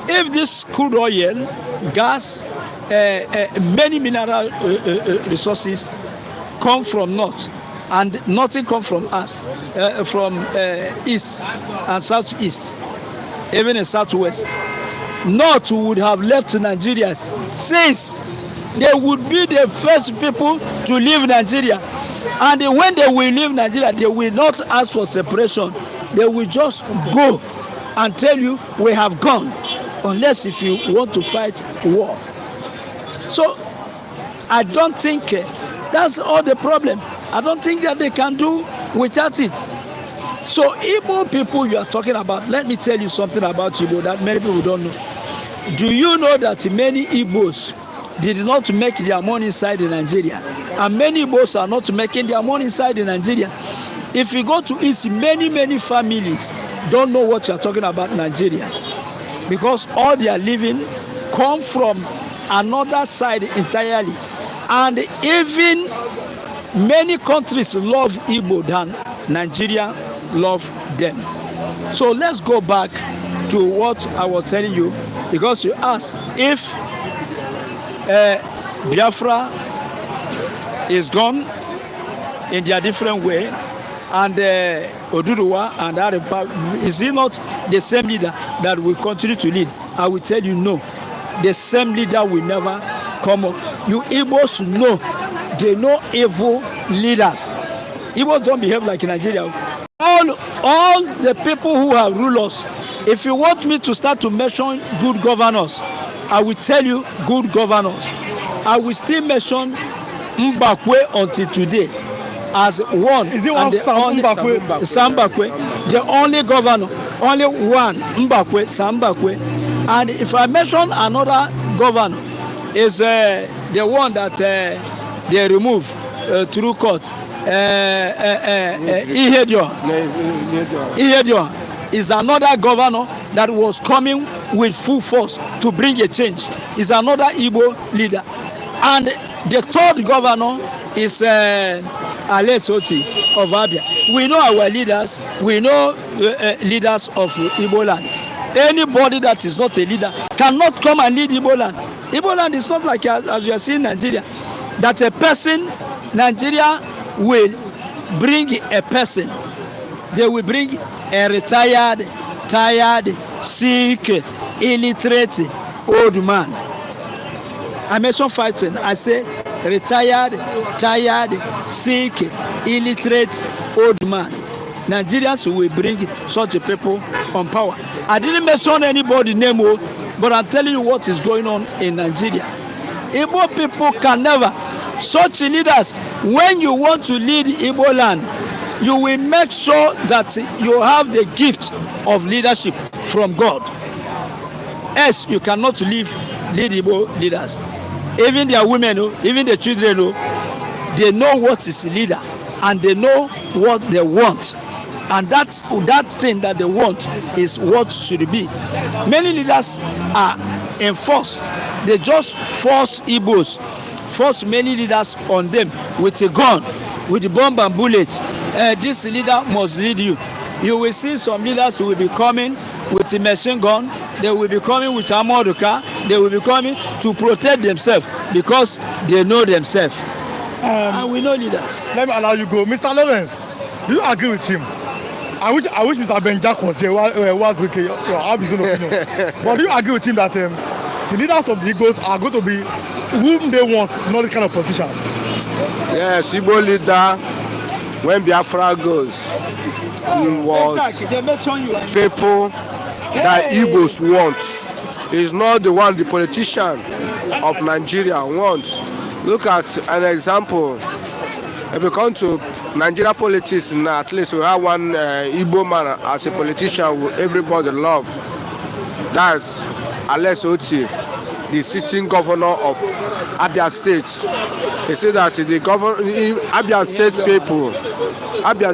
If this crude oil, gas, many mineral resources come from north, and nothing come from us, from east and southeast, even in southwest, north would have left Nigeria since they would be the first people to leave Nigeria. And when they will leave Nigeria, they will not ask for separation. They will just go and tell you, we have gone, unless if you want to fight war. So I don't think that's all the problem. I don't think that they can do without it. So Igbo people you are talking about, let me tell you something about Igbo that many people don't know. Do you know that many Igbos did not make their money inside Nigeria? And many Igbos are not making their money inside Nigeria. If you go to East, many families don't know what you are talking about Nigeria. Because all they are living come from another side entirely. And even many countries love Igbo than Nigeria love them. So let's go back to what I was telling you, because you asked if Biafra is gone in their different way, and Oduduwa and Arab, is he not the same leader that will continue to lead? I will tell you no. The same leader will never come up. You Igbos know, they know evil leaders. Igbos don't behave like Nigeria. All the people who are rulers, if you want me to start to mention good governors, I will tell you good governors. I will still mention Mbakwe until today as one. Is it one Sam Mbakwe, the only governor, only one Mbakwe, Sam Mbakwe. And if I mention another governor, is the one that they remove through court, Ihedioha is another governor that was coming with full force to bring a change. Is another Igbo leader. And the third governor is Alesoti of Abia. We know our leaders. We know leaders of Igbo land. Anybody that is not a leader cannot come and lead Igbo land. Igbo land is not like as you are seeing Nigeria, that a person, Nigeria will bring a person. They will bring a retired, tired, sick, illiterate old man. I mentioned fighting. I say retired, tired, sick, illiterate old man. Nigerians will bring such a people on power. I didn't mention anybody name, but I'm telling you what is going on in Nigeria. Igbo people can never. Such leaders, when you want to lead Igbo land, you will make sure that you have the gift of leadership from God. Else, you cannot lead Igbo leaders. Even their women, even the children, they know what is a leader, and they know what they want. And that thing that they want is what should be. Many leaders are enforced. They just force Igbos, force many leaders on them with a gun, with a bomb and bullet. This leader must lead you. You will see some leaders who will be coming with a machine gun. They will be coming with armored car. They will be coming to protect themselves because they know themselves. And we know leaders. Let me allow you go. Mr. Lawrence, do you agree with him? I wish Mr. Benjack was here. Was with your opinion. But do you agree with him that the leaders of the Igbos are going to be whom they want, not the kind of politicians? Yes, Igbo leader, when Biafra goes, he was people that Igbos want. He's not the one the politician of Nigeria wants. Look at an example. If we come to Nigeria politics now, at least we have one Igbo man as a politician who everybody love. That's Alex Oti, the sitting governor of Abia State. You see that the Abia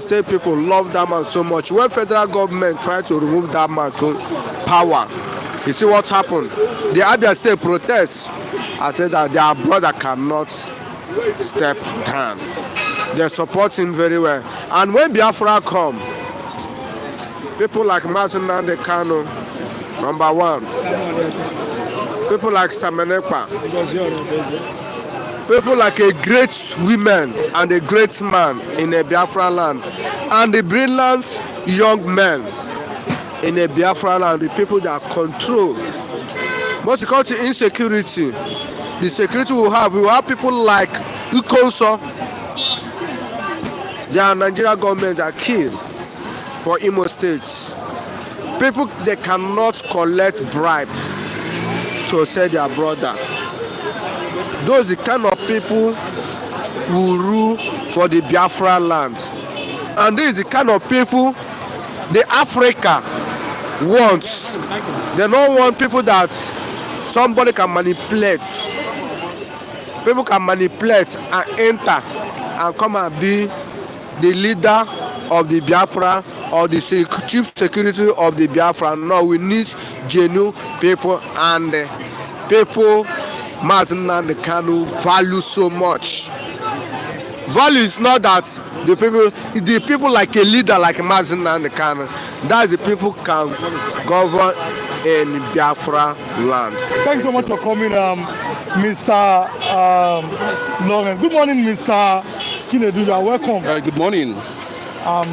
State people love that man so much. When federal government tried to remove that man to power, you see what happened? The Abia State protests. I said that their brother cannot step down. They support him very well. And when Biafra come, people like Mazinande Kano, number one. People like Samenekpa. People like a great woman and a great man in a Biafra land. And the brilliant young men in a Biafra land, the people that control. Most because of insecurity, the security we will have people like Ukonso. Their Nigerian government are killed for Imo states. People, they cannot collect bribe to sell their brother. Those the kind of people who rule for the Biafra land. And this is the kind of people the Africa wants. They don't want people that somebody can manipulate. People can manipulate and enter and come and be the leader of the Biafra or the chief security of the Biafra. No, we need genuine people, and people Mazinande Kanu value so much. Value is not that the people like a leader like Mazinande Kanu, that's the people can govern in Biafra land. Thanks so much for coming, Mr. Lawrence. Good morning, Mr. Tinubu. You are welcome. Good morning.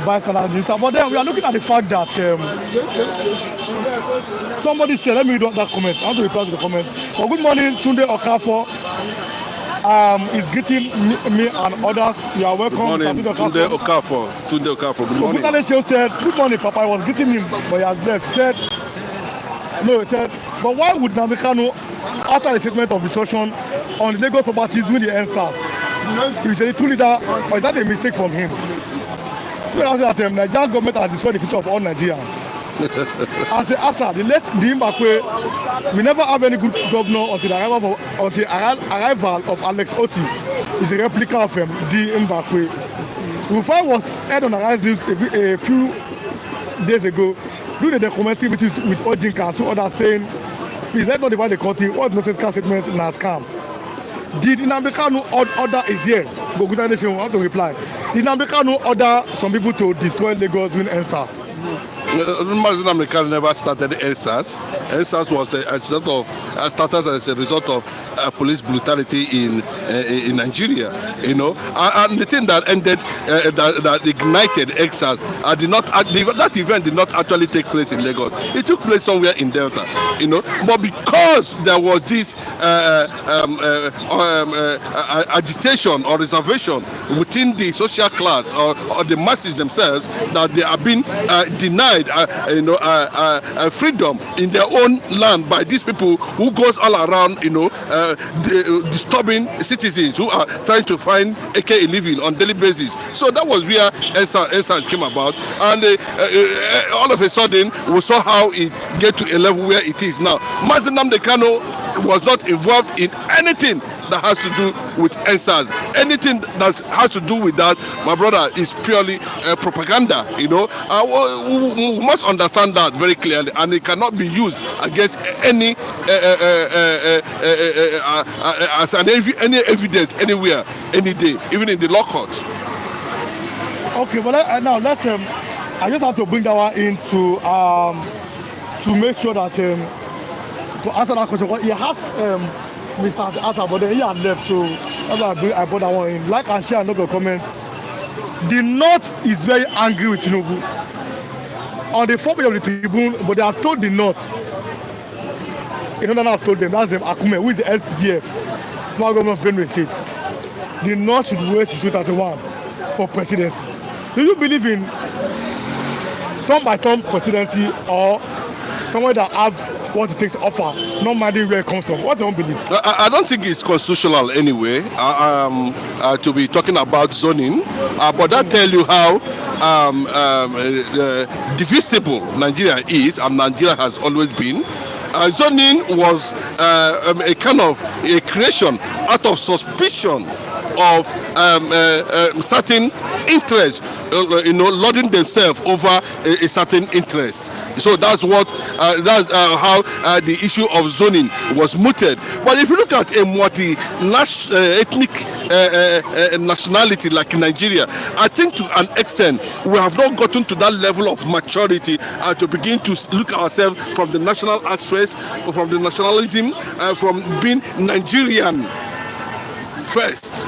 Bystander Minister. But then we are looking at the fact that somebody said, let me read that comment. I want to reply to the comment. But good morning, Tunde Okafor. Is greeting me and others. You are welcome. Good morning, Tunde Okafor. Tunde Okafor. Good morning. So said, good morning, Papa. I was greeting him, but he has left. He said, but why would Namikano, after the statement of discussion on the Lagos properties, win the answers? He said, two leader, or is that a mistake from him? The Nigerian government has destroyed the future of all Nigerians. As a answer, the late Mbakwe, we never have any good governor until the arrival of Alex Oti. Is a replica of Mbakwe. Rufai was heard on Arise News a few days ago during the documentary with Ojinka and two others saying, please let's not divide the country. What nonsense statement in our scam? Did Nnamdi Kanu order is here? But good nation, we have to reply. Did Nnamdi Kanu order some people to destroy Lagos with answers? Nnamdi Kanu never started NSAS. NSAS was started as a result of police brutality in Nigeria, you know. And the thing that ended, that ignited NSAS, that event did not actually take place in Lagos. It took place somewhere in Delta, you know. But because there was this agitation or reservation within the social class or the masses themselves, that they are being denied freedom in their own land by these people who goes all around, you know, disturbing citizens who are trying to find a living on daily basis. So that was where ESA came about, and all of a sudden we saw how it get to a level where it is now. Nnamdi Kanu was not involved in anything that has to do with NSAS. Anything that has to do with that, my brother, is purely propaganda, you know. We must understand that very clearly, and it cannot be used against any as any evidence anywhere, any day, even in the law courts. Okay, well now let's I just have to bring that one in to make sure that to answer that question. He has Mr. Answer, but then he had left, so that's why I brought that one in. Like and share and not go comment. The North is very angry with Tinubu on the front page of the Tribune, but they have told the North. You know, I've told them that's them Akume, who is the SGF, small government of Benue State. The North should wait till 2031 for presidency. Do you believe in turn-by-turn presidency or someone that have what it takes to offer, not minding where it comes from? What do you believe? I don't think it's constitutional anyway to be talking about zoning, but that tell you how divisible Nigeria is, and Nigeria has always been. Zoning was a kind of a creation out of suspicion of certain interests, lording themselves over a certain interest. So that's what how the issue of zoning was mooted. But if you look at a multi-ethnic nationality like Nigeria, I think to an extent we have not gotten to that level of maturity to begin to look at ourselves from the national aspects, from the nationalism, from being Nigerian first.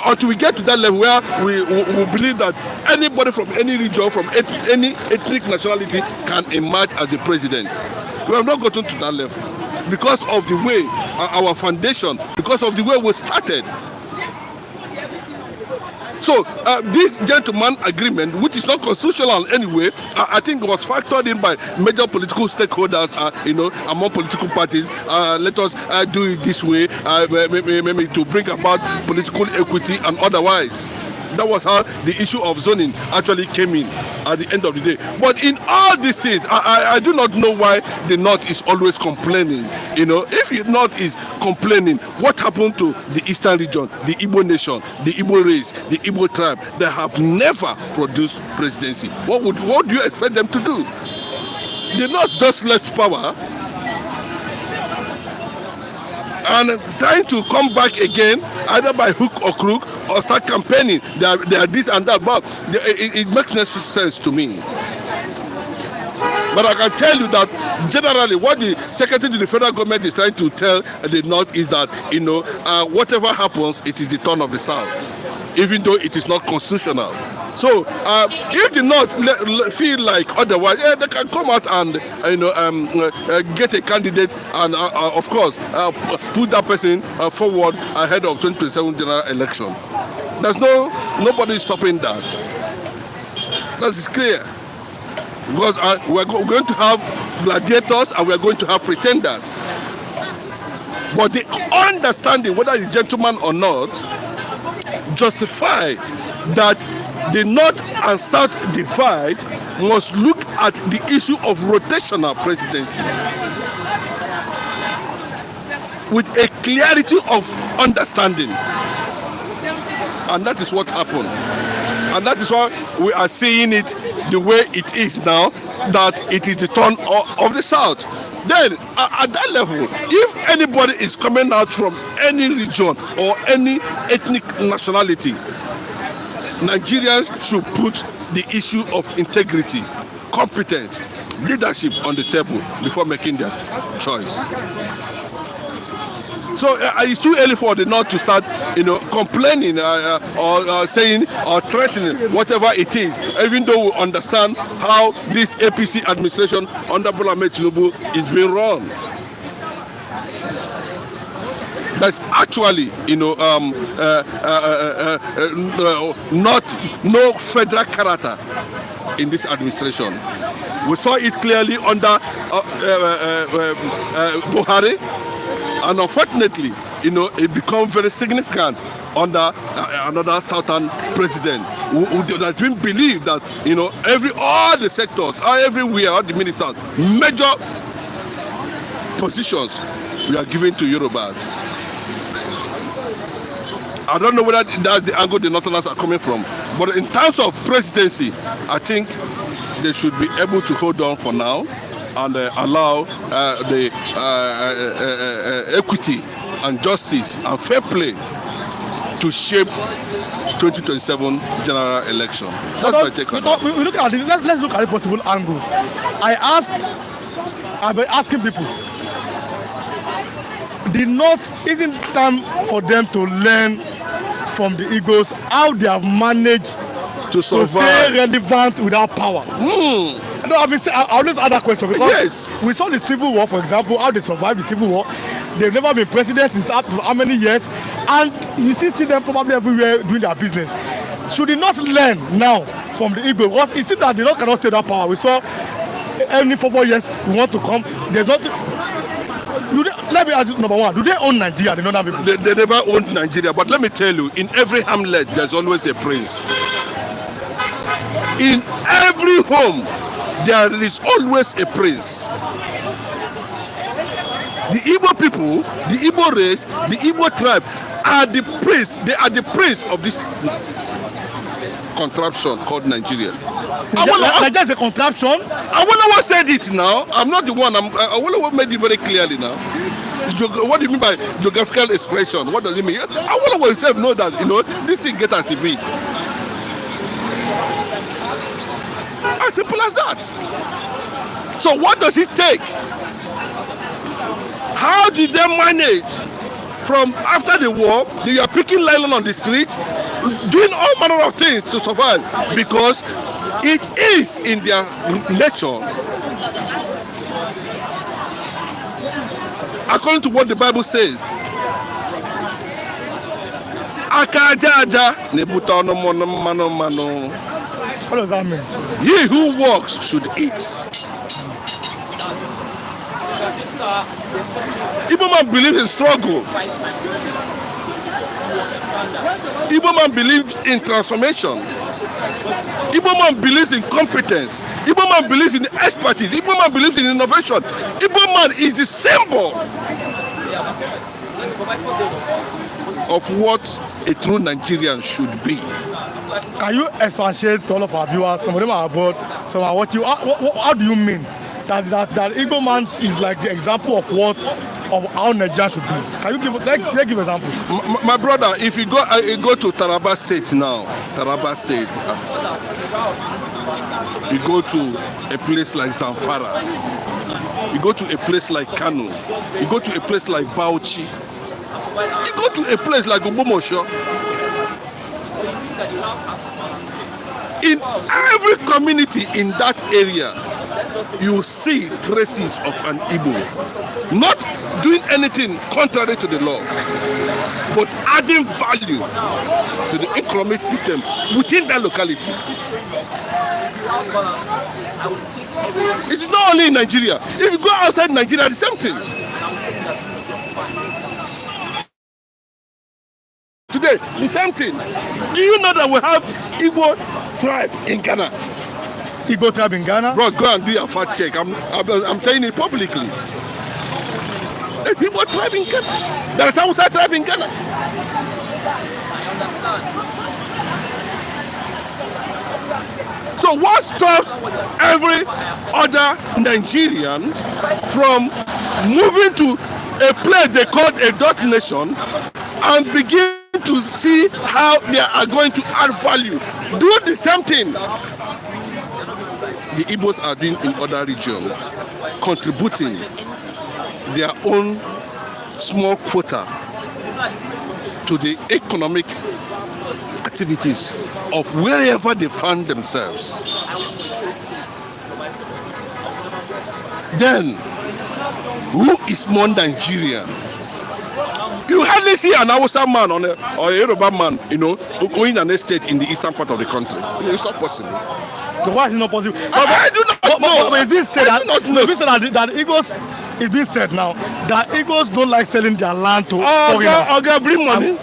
Until we get to that level where we believe that anybody from any region, from any ethnic nationality can emerge as the president. We have not gotten to that level because of the way our foundation, because of the way we started. So this gentleman agreement, which is not constitutional anyway, I think was factored in by major political stakeholders, among political parties. Let us do it this way, maybe to bring about political equity and otherwise. That was how the issue of zoning actually came in at the end of the day. But in all these things, I do not know why the North is always complaining. If the North is complaining, what happened to the Eastern region, the Igbo nation, the Igbo race, the Igbo tribe? They have never produced presidency. What do you expect them to do? The North just left power and trying to come back again, either by hook or crook, or start campaigning. They are this and that, but it makes no sense to me. But I can tell you that generally what the Secretary to the federal government is trying to tell the North is that, whatever happens, it is the turn of the South, even though it is not constitutional. So if the North feel like otherwise, they can come out and get a candidate and of course put that person forward ahead of 2027 general election. There's nobody stopping that. That is clear. Because we're going to have gladiators and we're going to have pretenders. But the understanding, whether it's gentleman or not, justify that the North and South divide must look at the issue of rotational presidency with a clarity of understanding. And that is what happened. And that is why we are seeing it the way it is now, that it is the turn of the South. Then, at that level, if anybody is coming out from any region or any ethnic nationality, Nigerians should put the issue of integrity, competence, leadership on the table before making their choice. So it's too early for the North to start, complaining or saying or threatening whatever it is, even though we understand how this APC administration under Bola Ahmed Tinubu is being run. That's actually, no federal character in this administration. We saw it clearly under Buhari, and unfortunately, it became very significant under another southern president who has been believed that all the sectors, everywhere, all the ministers, major positions we are giving to Yorubas. I don't know whether that's the angle the Northerners are coming from, but in terms of presidency, I think they should be able to hold on for now and allow the equity and justice and fair play to shape 2027 general election. That's my take on that. We look at it, let's look at a possible angle. I've been asking people, the North, isn't time for them to learn from the Igbos how they have managed to survive, to stay relevant without power? No, I always ask that question because yes, we saw the Civil War, for example, how they survived the Civil War. They've never been president since how many years, and you still see them probably everywhere doing their business. Should they not learn now from the Igbo? Because it seems that they cannot stay that power. We saw every 4 years we want to come. There's not. Let me ask you, number one, do they own Nigeria? They never owned Nigeria, but let me tell you, in every hamlet there's always a prince. In every home there is always a prince. The Igbo people, the Igbo race, the Igbo tribe are the priests. They are the priests of this contraption called Nigeria. Nigeria is a contraption. Awolowo said it now. I'm not the one. Awolowo made it very clearly now. What do you mean by geographical expression? What does it mean? Awolowo himself know that, this thing gets as it be. As simple as that. So what does it take? How did they manage from after the war? They are picking nylon on the street, doing all manner of things to survive because it is in their nature. According to what the Bible says, What does that mean? He who works should eat. Igbo man believes in struggle. Igbo man believes in transformation. Igbo man believes in competence. Igbo man believes in expertise. Igbo man believes in innovation. Igbo man is the symbol of what a true Nigerian should be. Can you expatiate to all of our viewers? Some of them are abroad, some are watching. How do you mean that Igbo man is like the example of how Nigeria should be? Can you give examples? My brother, if you go to Taraba State now, Taraba State, you go to a place like Zamfara, you go to a place like Kano, you go to a place like Bauchi, you go to a place like Obomosho. In every community in that area, you see traces of an Igbo. Not doing anything contrary to the law, but adding value to the economic system within that locality. It is not only in Nigeria. If you go outside Nigeria, the same thing. Today, the same thing. Do you know that we have Igbo tribe in Ghana? Igbo tribe in Ghana? Bro, go and do your fact check. I'm saying it publicly. There's Igbo tribe in Ghana. There is Hausa tribe in Ghana. So what stops every other Nigerian from moving to a place they call a dot nation and begin to see how they are going to add value? Do the same thing the Igbos are doing in other regions, contributing their own small quota to the economic activities of wherever they find themselves. Then, who is more Nigerian? You hardly see an Hausa man or a Yoruba man, going an estate in the eastern part of the country. It's not possible. So why is it not possible? I do not know. But it's being said that Igos. It's being said now that Igos don't like selling their land to foreigners. Okay, bring money.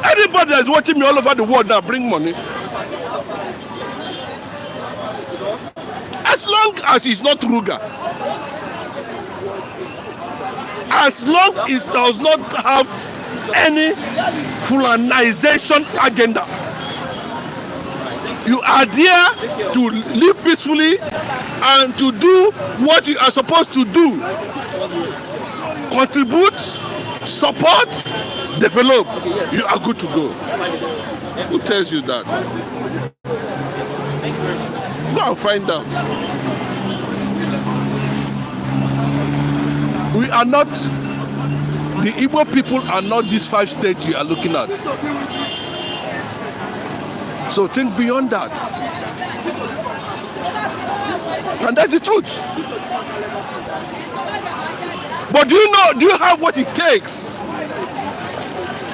Anybody that's watching me all over the world now, bring money. As long as it's not Ruga, as long as it does not have any Fulanization agenda, you are there to live peacefully and to do what you are supposed to do. Contribute, support, develop. You are good to go. Who tells you that? Go and find out. We are not, the Igbo people are not these 5 states you are looking at. So think beyond that. And that's the truth. But do you have what it takes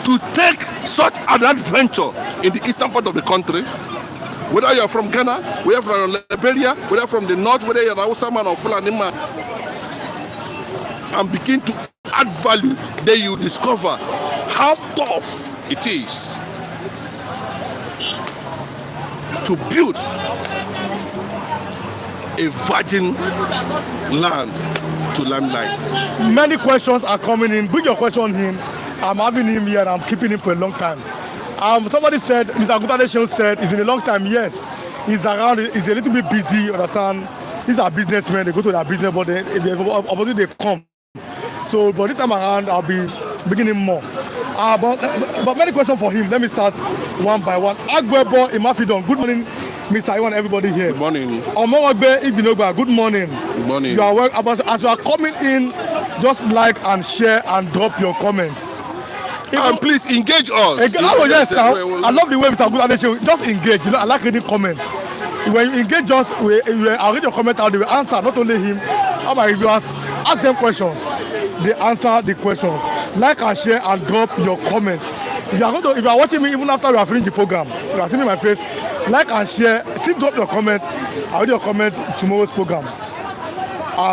to take such an adventure in the eastern part of the country? Whether you're from Ghana, whether you're from Liberia, whether you're from the north, whether you're an Hausa man or Fulani man, and begin to add value, then you discover how tough it is to build a virgin land to limelight. Many questions are coming in. Bring your question in I'm having him here and I'm keeping him for a long time. Somebody said, Mr. Agutadeshin said, it's been a long time. Yes, he's around, he's a little bit busy, you understand? These are businessmen, they go to their business, but if they opportunity, they come. So, but this time around, I'll be beginning more. But many questions for him. Let me start one by one. Agbebo Imafidon, good morning, Mr. Iwan, everybody here. Good morning. Omorogbe Ibinogba, good morning. Good morning. You are well, as you are coming in, just like and share and drop your comments. And please engage us. Yes, I love the way Mr. Agutadeshin just engage. You know, I like reading comments. When you engage us, I'll read your comment out. They will answer, not only him, all my reviewers. Ask them questions. They answer the questions. Like and share and drop your comments. If you are watching me even after we have finished the program, you are seeing my face. Like and share. Still drop your comments. I'll read your comments tomorrow's program.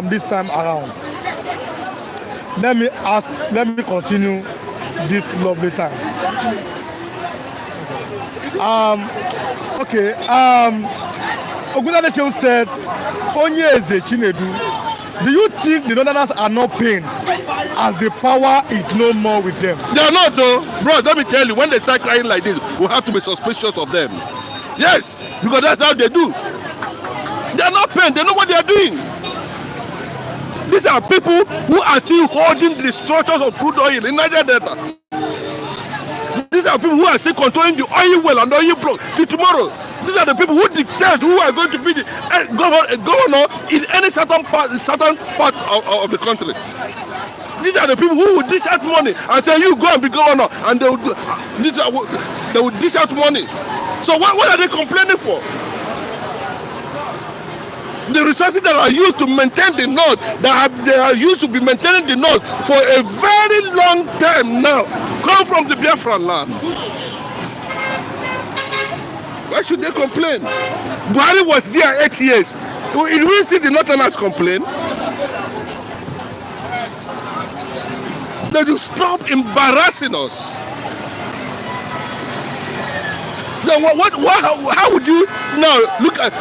This time around. Let me continue this lovely time. Okay. Ogundadeshin said, Onyeze Chinedu, do you think the Northerners are not pained as the power is no more with them? They are not, though. Bro, let me tell you, when they start crying like this, we have to be suspicious of them. Yes, because that's how they do. They are not pained. They know what they are doing. These are people who are still holding the structures of crude oil in Niger Delta. These are people who are still controlling the oil well and oil block till tomorrow. These are the people who dictate who are going to be the governor in any certain part of the country. These are the people who will dish out money and say, you go and be governor, and they will dish out money. So what are they complaining for? The resources that are used to maintain the north, they are used to be maintaining the north for a very long time now, come from the Biafran land. Why should they complain? Buhari was there 8 years. You will see the Northerners complain. They will stop embarrassing us. Then how would you now look at?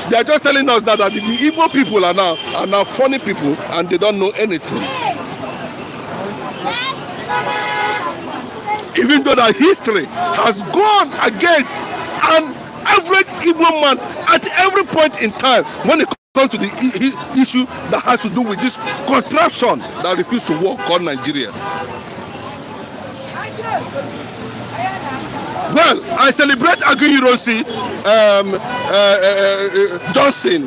They are just telling us that the Igbo people are now funny people and they don't know anything. Even though that history has gone against an average Igbo man at every point in time when it comes to the issue that has to do with this contraption that refused to work called Nigeria. Well, I celebrate Aguiyi Johnson,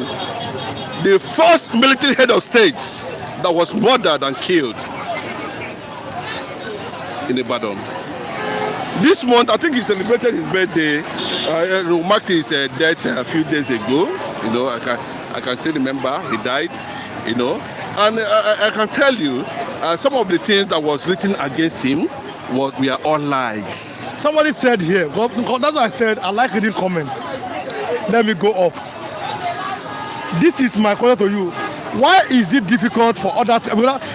the first military head of state that was murdered and killed in Ibadan. This month, I think he celebrated his birthday. Marked his death a few days ago. You know, I can still remember he died. You know, and I can tell you some of the things that was written against him we are all lies. Somebody said here, that's what I said, I like reading comments. Let me go up. This is my question to you. Why is it difficult for other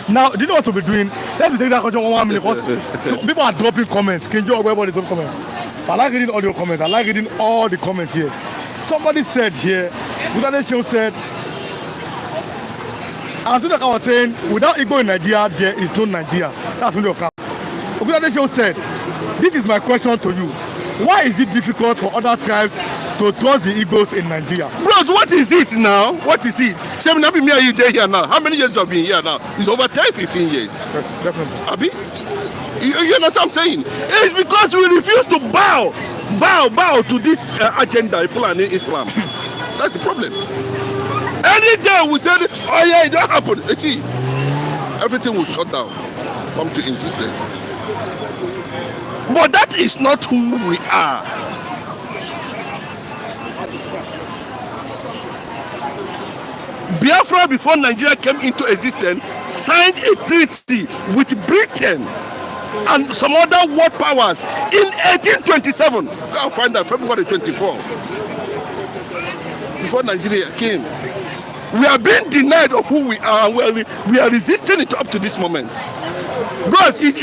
now, do you know what to be doing? Let me take that question 1 minute because people are dropping comments. Can you everybody drop comments? I like reading all your comments. I like reading all the comments here. Somebody said here, Agutadeshin said, and so that I was saying, without Igbo in Nigeria, there is no Nigeria. That's when you come. Agutadeshin said, this is my question to you. Why is it difficult for other tribes to trust the Igbos in Nigeria? Bros, what is it now? What is it? Shame not be me and you there here now. How many years have been here now? It's over 10, 15 years. Yes, definitely. Abi? You know what I'm saying? It's because we refuse to bow to this agenda of Fulani Islam. That's the problem. Any day we said, oh yeah, it don't happen. You see, everything will shut down. Come to insistence. But that is not who we are. Biafra, before Nigeria came into existence, signed a treaty with Britain and some other world powers in 1827. Go and find that, February 24. Before Nigeria came. We are being denied of who we are, and we are resisting it up to this moment. Bros, it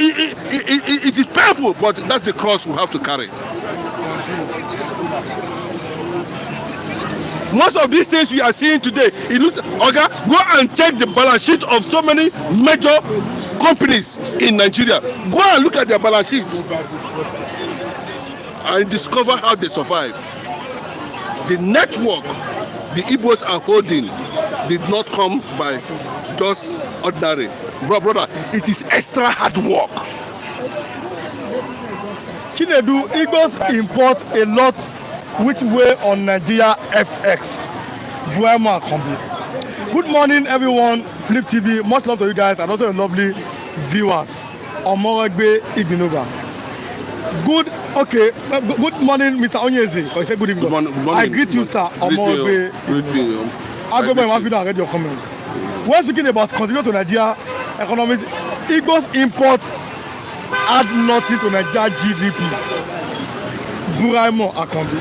is painful, but that's the cross we have to carry. Most of these things we are seeing today, it looks, okay, go and check the balance sheet of so many major companies in Nigeria. Go and look at their balance sheets and discover how they survive. The network the Igbos are holding did not come by just ordinary. Brother, it is extra hard work. Chinedu, Igbos import a lot which way on Nigeria FX. Buema Kombi. Good morning, everyone. Flip TV, much love to you guys and also your lovely viewers. Omoregbe Igbinuba. Good morning, Mr. Onyezi. Or say good evening. Good morning. I greet you, sir. Omoregbe. I'll go back and read your comment. When speaking about contribution to Nigeria economies, Igbos imports add nothing to Nigeria GDP. Buraimo Akombi.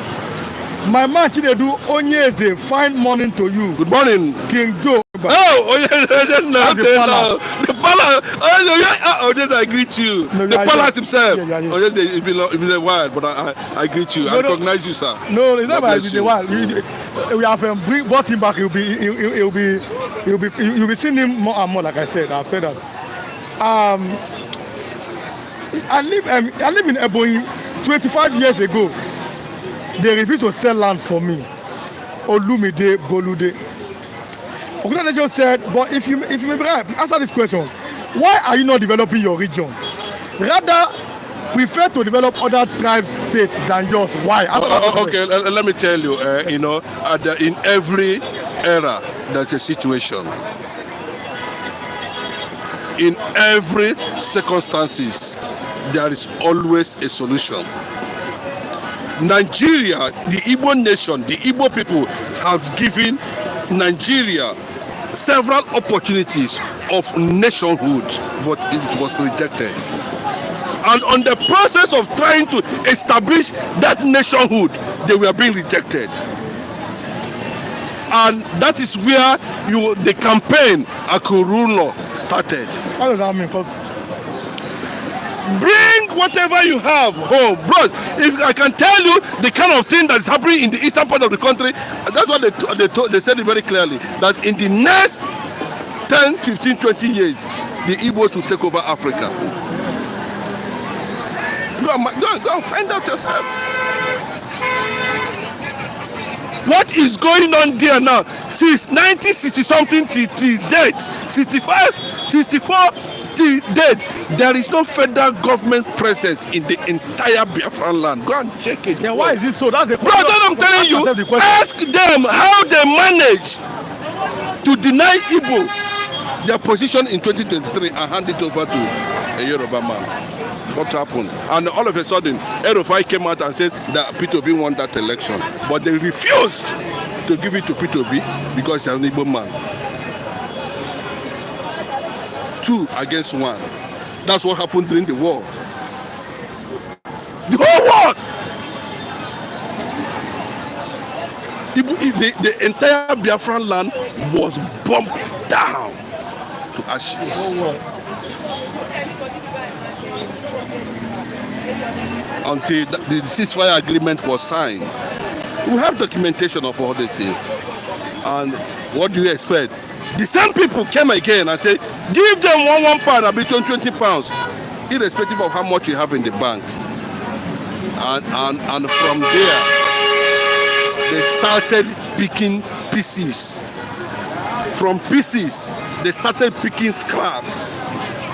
My man Chinedu Onyeze, fine morning to you. Good morning. King Joe. Oh, the palace. Oh, yes, I greet you. No, the palace himself. Yeah. Oh, yes, it's been a while, but I greet you. I recognize you, sir. No, it's not about it's been a while. We have brought him back. He'll be seeing him more and more. Like I said, I've said that. I live in Ebonyi 25 years ago. They refused to sell land for me. Olumide Bolude. Organization said, but if you may answer this question, why are you not developing your region? Rather, prefer to develop other tribe states than yours. Why? Okay, let me tell you. In every era, there's a situation. In every circumstances, there is always a solution. Nigeria, the Igbo nation, the Igbo people have given Nigeria several opportunities of nationhood, but it was rejected. And on the process of trying to establish that nationhood, they were being rejected. And that is where the campaign Akurulo started. What does that mean? Bring whatever you have home, bro. If I can tell you the kind of thing that's happening in the eastern part of the country, that's what they said it very clearly, that in the next 10, 15, 20 years, the Igbos will take over Africa. Go and find out yourself. What is going on there now? Since 1960 something till date, 65, 64 till date, there is no federal government presence in the entire Biafran land. Go and check it. Yeah, why is it so? That's a question. Brother, I'm telling you, ask them how they manage to deny Igbo their position in 2023 and hand it over to a Yoruba man. What happened? And all of a sudden, Erufai came out and said that P2B won that election. But they refused to give it to P2B because he's an Igbo man. 2 against 1. That's what happened during the war. The whole world! The entire Biafran land was bumped down to ashes. Until the ceasefire agreement was signed. We have documentation of all these things. And what do you expect? The same people came again and said, give them one pound, and between 20 pounds, irrespective of how much you have in the bank. And from there, they started picking pieces. From pieces, they started picking scraps.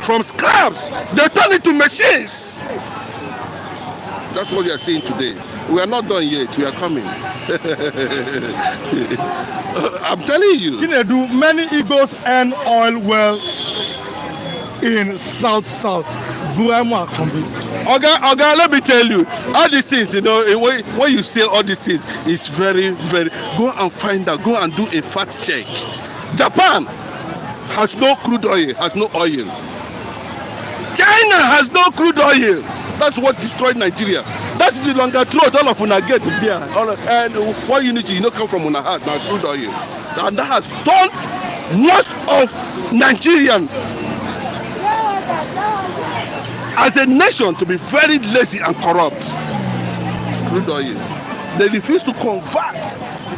From scraps, they turned into machines. That's what we are seeing today. We are not done yet. We are coming. I'm telling you. Chinedu, many Igbos earn oil well in South. Buraimo Akombi. Oga, let me tell you, all these things, when you say all these things, it's very, very. Go and find out. Go and do a fact check. Japan has no crude oil, has no oil. China has no crude oil. That's what destroyed Nigeria. That's the longer throat all of una get there. And what you need to come from una heart now crude oil. And that has turned most of Nigerian as a nation to be very lazy and corrupt. Crude oil. They refuse to convert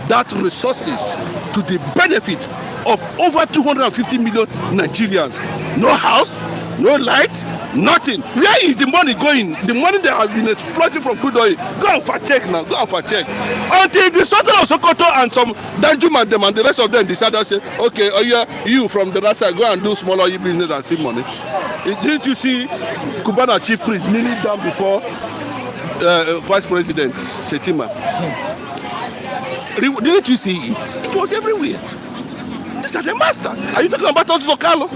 that resources to the benefit of over 250 million Nigerians. No house, no light, nothing. Where is the money going? The money they have been exploiting from crude oil. Go and fact check now. Go and fact check. Until the Sultan of Sokoto and some Danjuma and the rest of them decided to say, okay, oh yeah, you from the right side, go and do small oil business and see money. Didn't you see Cubana chief priest kneeling down before Vice President Shetima? Didn't you see it? It was everywhere. These are the master. Are you talking about Otis Okalo?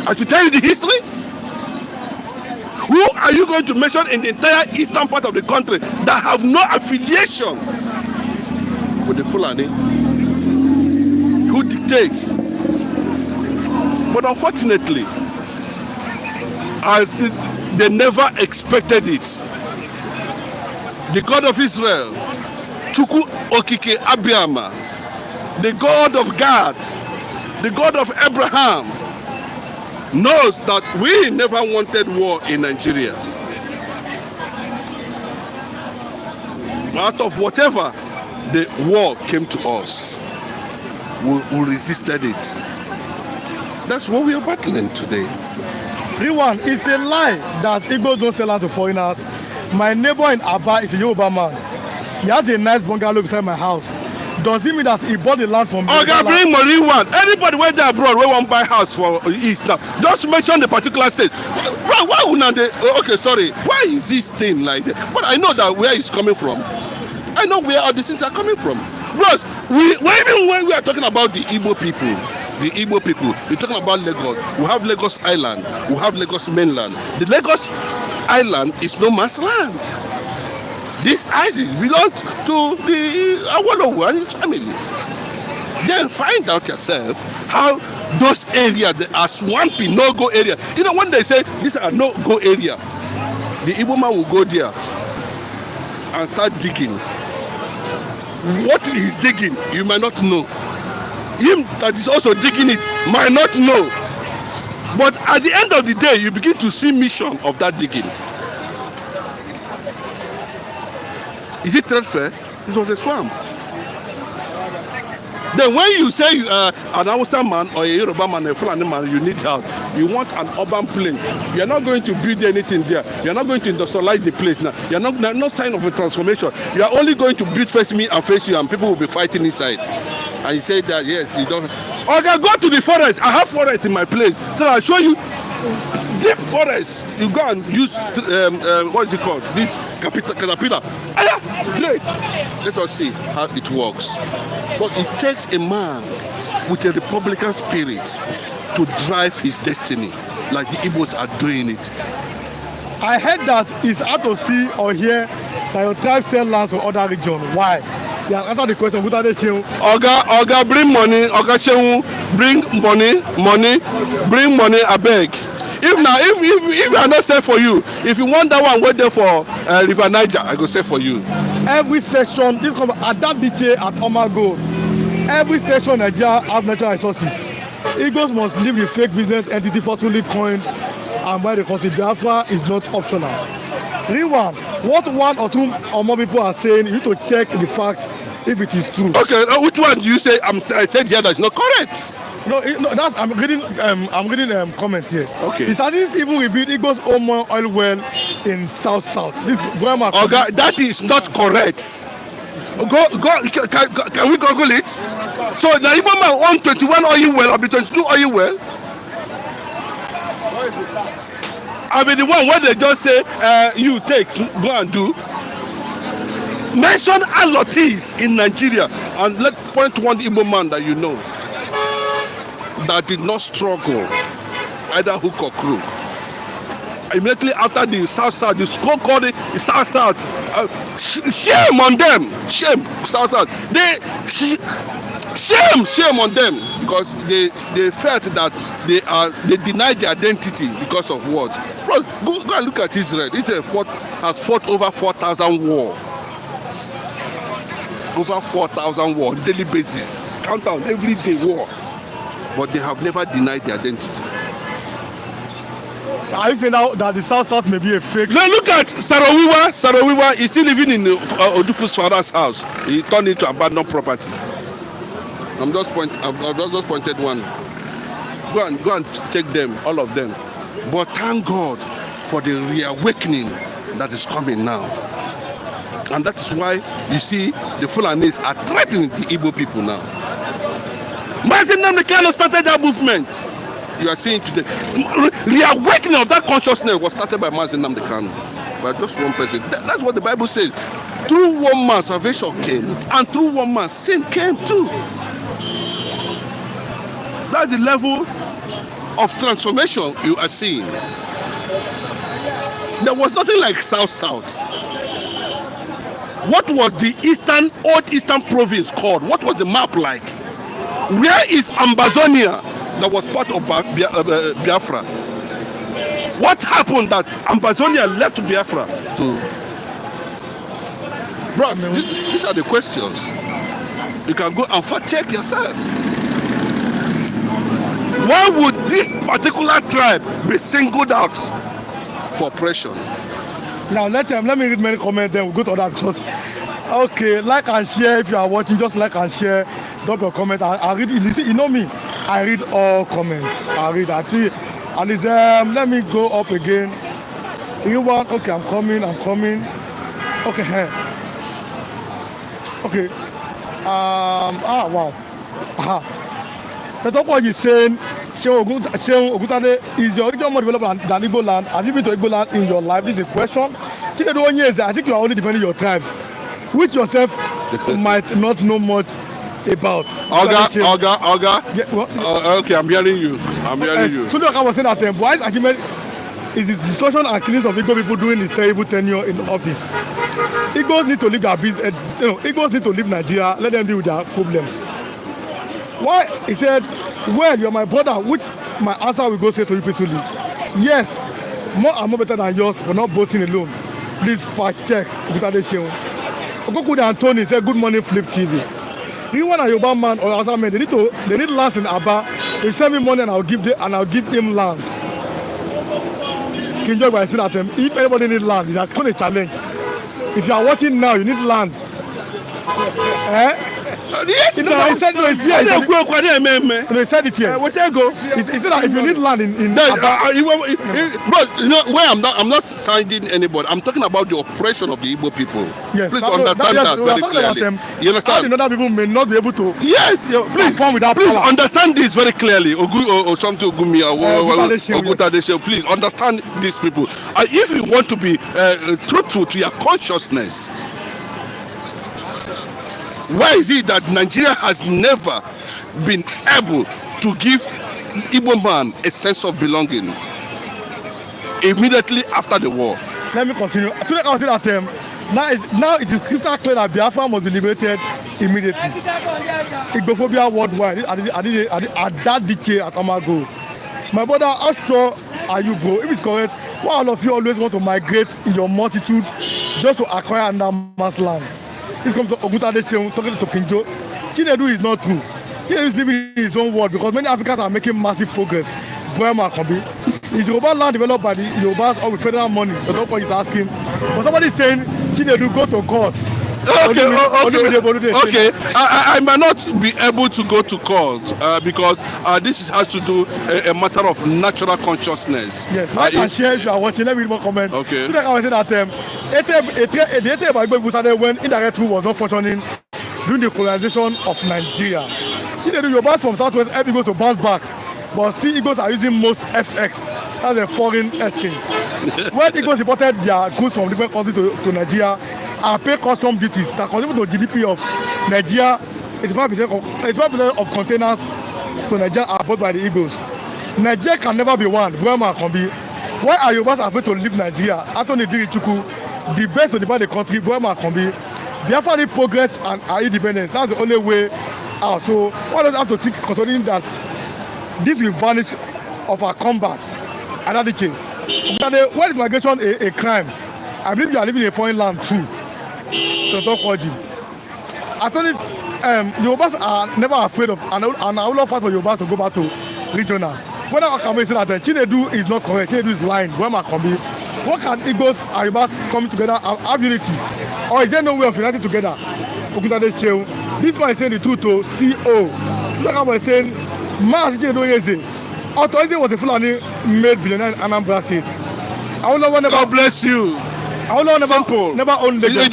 I should tell you the history. Who are you going to mention in the entire eastern part of the country that have no affiliation with the Fulani? Who dictates? But unfortunately, as they never expected it, the God of Israel, Chukwu Okike Abiyama, the God of God, the God of Abraham, knows that we never wanted war in Nigeria. Out of whatever the war came to us, we resisted it. That's what we are battling today. Rewan, it's a lie that Igbos don't sell out to foreigners. My neighbor in Aba is a Yoruba man. He has a nice bungalow beside my house. Does it mean that he bought the land from me? Okay, bring money one. Anybody where they abroad, we won't buy house for East now. Just mention the particular state. Why would not they? Okay, sorry. Why is this thing like that? But I know that where it's coming from. I know where all these things are coming from. Bros, even when we are talking about the Igbo people, we're talking about Lagos. We have Lagos Island. We have Lagos mainland. The Lagos Island is no man's land. This ISIS belongs to the Awolowo and his family. Then find out yourself how those areas that are swampy, no-go area. You know, when they say these are no-go area, the Igbo man will go there and start digging. What he's digging, you might not know. Him that is also digging it might not know. But at the end of the day, you begin to see mission of that digging. Is it trade fair? It was a swamp. Then when you say you are an Hausa man or a Yoruba man, a Fulani man, you need help. You want an urban place. You are not going to build anything there. You are not going to industrialize the place now. You are not no sign of a transformation. You are only going to build face me and face you, and people will be fighting inside. And you say that yes, you don't. Okay, go to the forest. I have forest in my place, so I'll show you deep forest. You go and use what is it called? This caterpillar. Great. Let us see how it works. But it takes a man with a Republican spirit to drive his destiny, like the Igbos are doing it. I heard that it's hard to see or hear that your tribe sell lands from other regions. Why? They have answered the question. Oga, bring money. Oga Shehu, bring money, bring money, I beg. If I not sell for you, if you want that one, wait there for River Niger, I go sell for you. Every section, this come at that detail at Omago. Every section in Nigeria have natural resources. Igbos must leave the fake business entity forcefully coined and buy the country. Biafra is not optional. Rewan, what one or two or more people are saying, you need to check the facts if it is true. Okay, which one do you say? I said here that's not correct. No, that's I'm reading comments here. Okay. The statistics even revealed Igbos own oil well in South. This grammar. Okay, that is not correct. Can we Google it? So the Igbo man own 21 oil well or be 22 oil well? I mean the one where they just say you take, go and do. Mention allotees in Nigeria and let point to one Igbo man that you know that did not struggle either hook or crook. Immediately after the South, the school called it the South. Shame on them. Shame, South. Shame on them because they felt that they denied their identity because of what? Plus, go and look at Israel. Israel has fought over 4,000 war. Over 4,000 war on daily basis. Count down every day war. But they have never denied their identity. Are you saying now that the South may be a fake? No, look at Sarawiwa. Sarawiwa is still living in Oduku's father's house. He turned it to abandoned property. I've just pointed one. Go and check them, all of them. But thank God for the reawakening that is coming now. And that is why you see the Fulanis are threatening the Igbo people now. Mazin Namdekano started that movement. You are seeing today. Reawakening of that consciousness was started by Mazin Namdekano. By just one person. That's what the Bible says. Through one man salvation came, and through one man sin came too. That's the level of transformation you are seeing. There was nothing like South-South. What was the old eastern province called? What was the map like? Where is Ambazonia that was part of Biafra? What happened that Ambazonia left Biafra to? Bro, these are the questions. You can go and fact check yourself. Why would this particular tribe be singled out for oppression? Now let me read many comments, then we'll go to that because okay, like and share if you are watching, just like and share, drop your comment. I read you know me, I read all comments. I think and it's let me go up again. You want okay, I'm coming. Okay, here. Okay. Wow. The top one is saying Ogutade is your original more developed than Igbo land. Have you been to Igbo land in your life? This is a question. I think you are only defending your tribes, which yourself might not know much about. Oga. Yeah, okay, I'm hearing you. So I was saying that Buhari's argument is the destruction and killings of Igbo people during his terrible tenure in office. Igbos need to leave their business. Igbos need to leave Nigeria. Let them deal with their problems. Why? He said, well, you're my brother, which my answer will go straight to you peacefully. Yes, more and more better than yours for not boasting alone. Please fact check. Okokude and Tony said, good morning, Flip TV. Anyone a Yoruba man or Hausa man, they need lands in Aba. They send me money and I'll give him lands. Can you by saying that if anybody needs land, it's a challenge. If you are watching now, you need land. Yes, he said no, it's here. He said it here. He said that if you need land in but you know where I'm not siding anybody. I'm talking about the oppression of the Igbo people. Yes, please understand that very clearly. You understand? Other people may not be able to. Yes, please perform without please power. Understand this very clearly. Please understand these people. If you want to be truthful to your consciousness. Why is it that Nigeria has never been able to give Igbo man a sense of belonging immediately after the war? Let me continue. Today I was saying that now it is crystal clear that Biafra must be liberated immediately. Igbophobia worldwide at that decade at Amago. My brother, how sure are you, bro? If it's correct, why all of you always want to migrate in your multitude just to acquire another man's land? This comes to Ogutade talking to Kinjo. Chinedu is not true. Chinedu is living in his own world because many Africans are making massive progress. Boema Kombi. Is Yoruba land developed by the Yorubas or with federal money? That's what he's asking. But somebody is saying Chinedu go to court. Okay. I might not be able to go to court because this has to do a matter of natural consciousness. Yes, like and share if you are watching. Let me read more comments. Okay. So like I was saying that the Ete Bible started when indirect rule was not functioning during the colonization of Nigeria. Chinedu Yorubas from Southwest help Igbos to bounce back, but still Igbos are using most FX as a foreign exchange. When Igbos imported their goods from different countries to Nigeria, and pay custom duties that contribute to GDP of Nigeria. 85% of containers to Nigeria are bought by the Igbos. Nigeria can never be one. Why are Yorubas afraid to leave Nigeria? Anthony Dirichukwu, the best to divide the country. Biafra need progress and our independence. That's the only way out. So why don't have to think concerning that this will vanish of our combats? Another thing. Why is migration a crime? I believe you are living in a foreign land too. So don't call you. I told it, Yorubas are never afraid of, and I will not fight for Yorubas to go back to regional. When I can say that Chinedu is not correct, Chinedu is lying. What can Igbos and Yorubas come together and have unity? Or is there no way of uniting together? This man is saying the truth to CO. Like I was saying, Mass Chinedu Yeze, Authority was a Fulani made billionaire in Anambra State. Awolowo never. God bless you. Awolowo never owned Lagos.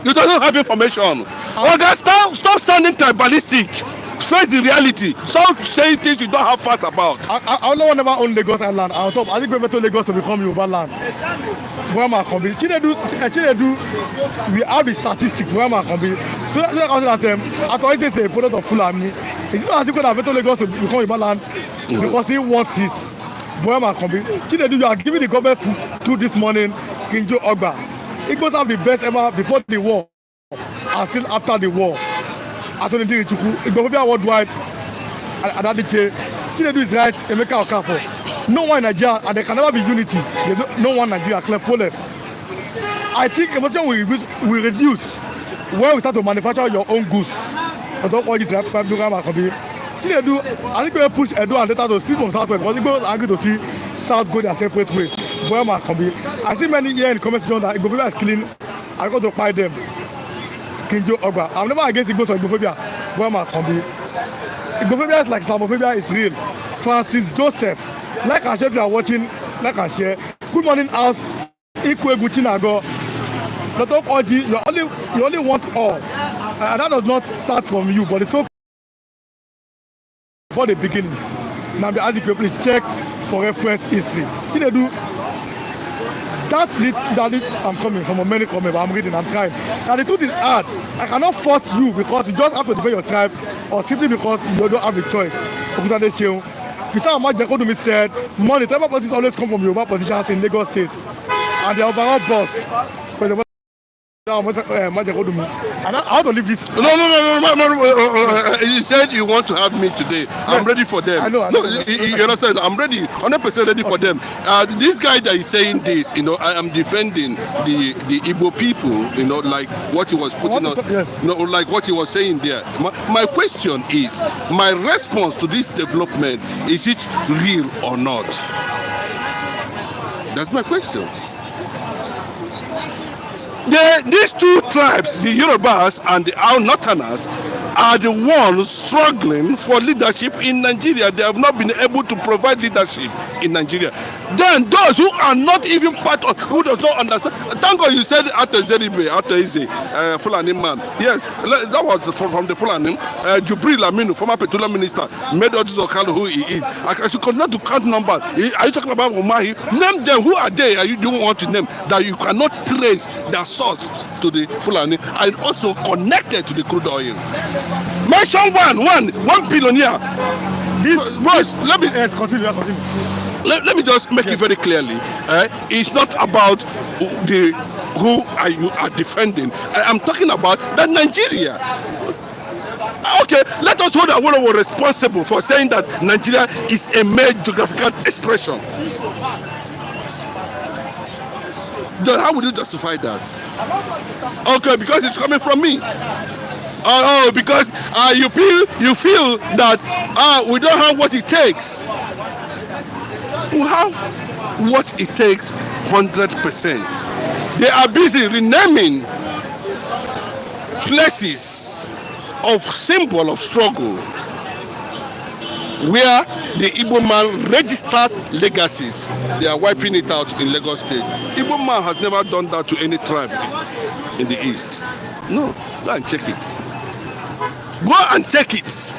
You don't have information. Okay, stop sounding tribalistic. Face the reality. Stop saying things you don't have facts about. Awolowo never owned Lagos Island. I think we better Lagos to become Yoruba land. Wema Kombi. We have the statistics. Wema Kombi. Authority is a product of Fulani. It's not as if we have better Lagos to become Yoruba land because he wants this. Wema Kombi. You are giving the government to this morning. Kinjo Ogba. Igbos have the best ever before the war and still after the war. Attorney Dirichuku, Igbofobia worldwide, and Adiche, Chinedu is right, Emeka Okafor. No one in Nigeria, and there can never be unity. No one in Nigeria, clear flawless. I think emotion will reduce when we start to manufacture your own goods. I don't want this program. Chinedu, I think we push Edo and later to speak from Southwest because Igbo are angry to see South go their separate way. I see many here in the comment section that Igbofobia is killing. I got to fight them. Kinjo Ogba. I'm never against Igbos or Igbophobia. Wema Kombi. Igbophobia is like Islamophobia is real. Francis Joseph. Like and share if you are watching, like and share. Good morning, house. Ikwe Guchinago. Dr. Oji, you only want all. And that does not start from you, but it's so before the beginning. Now be asking people to check for reference history. That's it. I'm coming from many comments, but I'm reading, I'm trying. And the truth is hard. I cannot fault you because you just have to defend your tribe or simply because you don't have a choice. Fisher Majekodumi said, money, tribal politics always come from Yoruba politicians in Lagos State. And the overall boss, for example, and I want to leave this. No. You said you want to have me today. Yes. I'm ready for them. I know. You understand? I'm ready, 100% ready for them. This guy that is saying this, I am defending the Igbo people, like what he was putting on, yes. Like what he was saying there. My question is, my response to this development, is it real or not? That's my question. These two tribes, the Yorubas and the Northerners, are the ones struggling for leadership in Nigeria. They have not been able to provide leadership in Nigeria. Then those who are not even part of, who does not understand. Thank God you said after Zeribe, after Ize, Fulani man. Yes, that was from the Fulani. Jubril Aminu, former petroleum minister, made Otis Okalo who he is. I should continue to count numbers. Are you talking about Umahi? Name them. Who are they? You don't want to name that you cannot trace their source to the Fulani and also connected to the crude oil. Mention one billionaire. Let me continue. Let me just make it very clearly. It's not about who you are defending. I'm talking about that Nigeria. Okay, let us hold Awolowo responsible for saying that Nigeria is a mere geographical expression. Then how would you justify that? Okay, because it's coming from me. Because you feel that we don't have what it takes. We have what it takes 100%. They are busy renaming places of symbol of struggle where the Igbo man registered legacies. They are wiping it out in Lagos State. Igbo man has never done that to any tribe in the East. No, go and check it. Go and check it.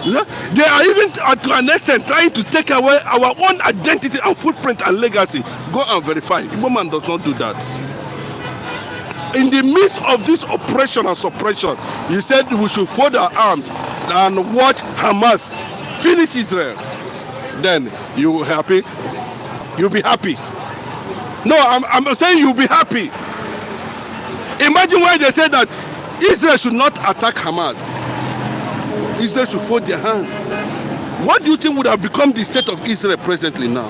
Yeah? They are even to an extent trying to take away our own identity and footprint and legacy. Go and verify. Igbo man does not do that. In the midst of this oppression and suppression, you said we should fold our arms and watch Hamas finish Israel. Then you will happy. You'll be happy. No, I'm saying you'll be happy. Imagine why they said that Israel should not attack Hamas. Israel should fold their hands. What do you think would have become the state of Israel presently now?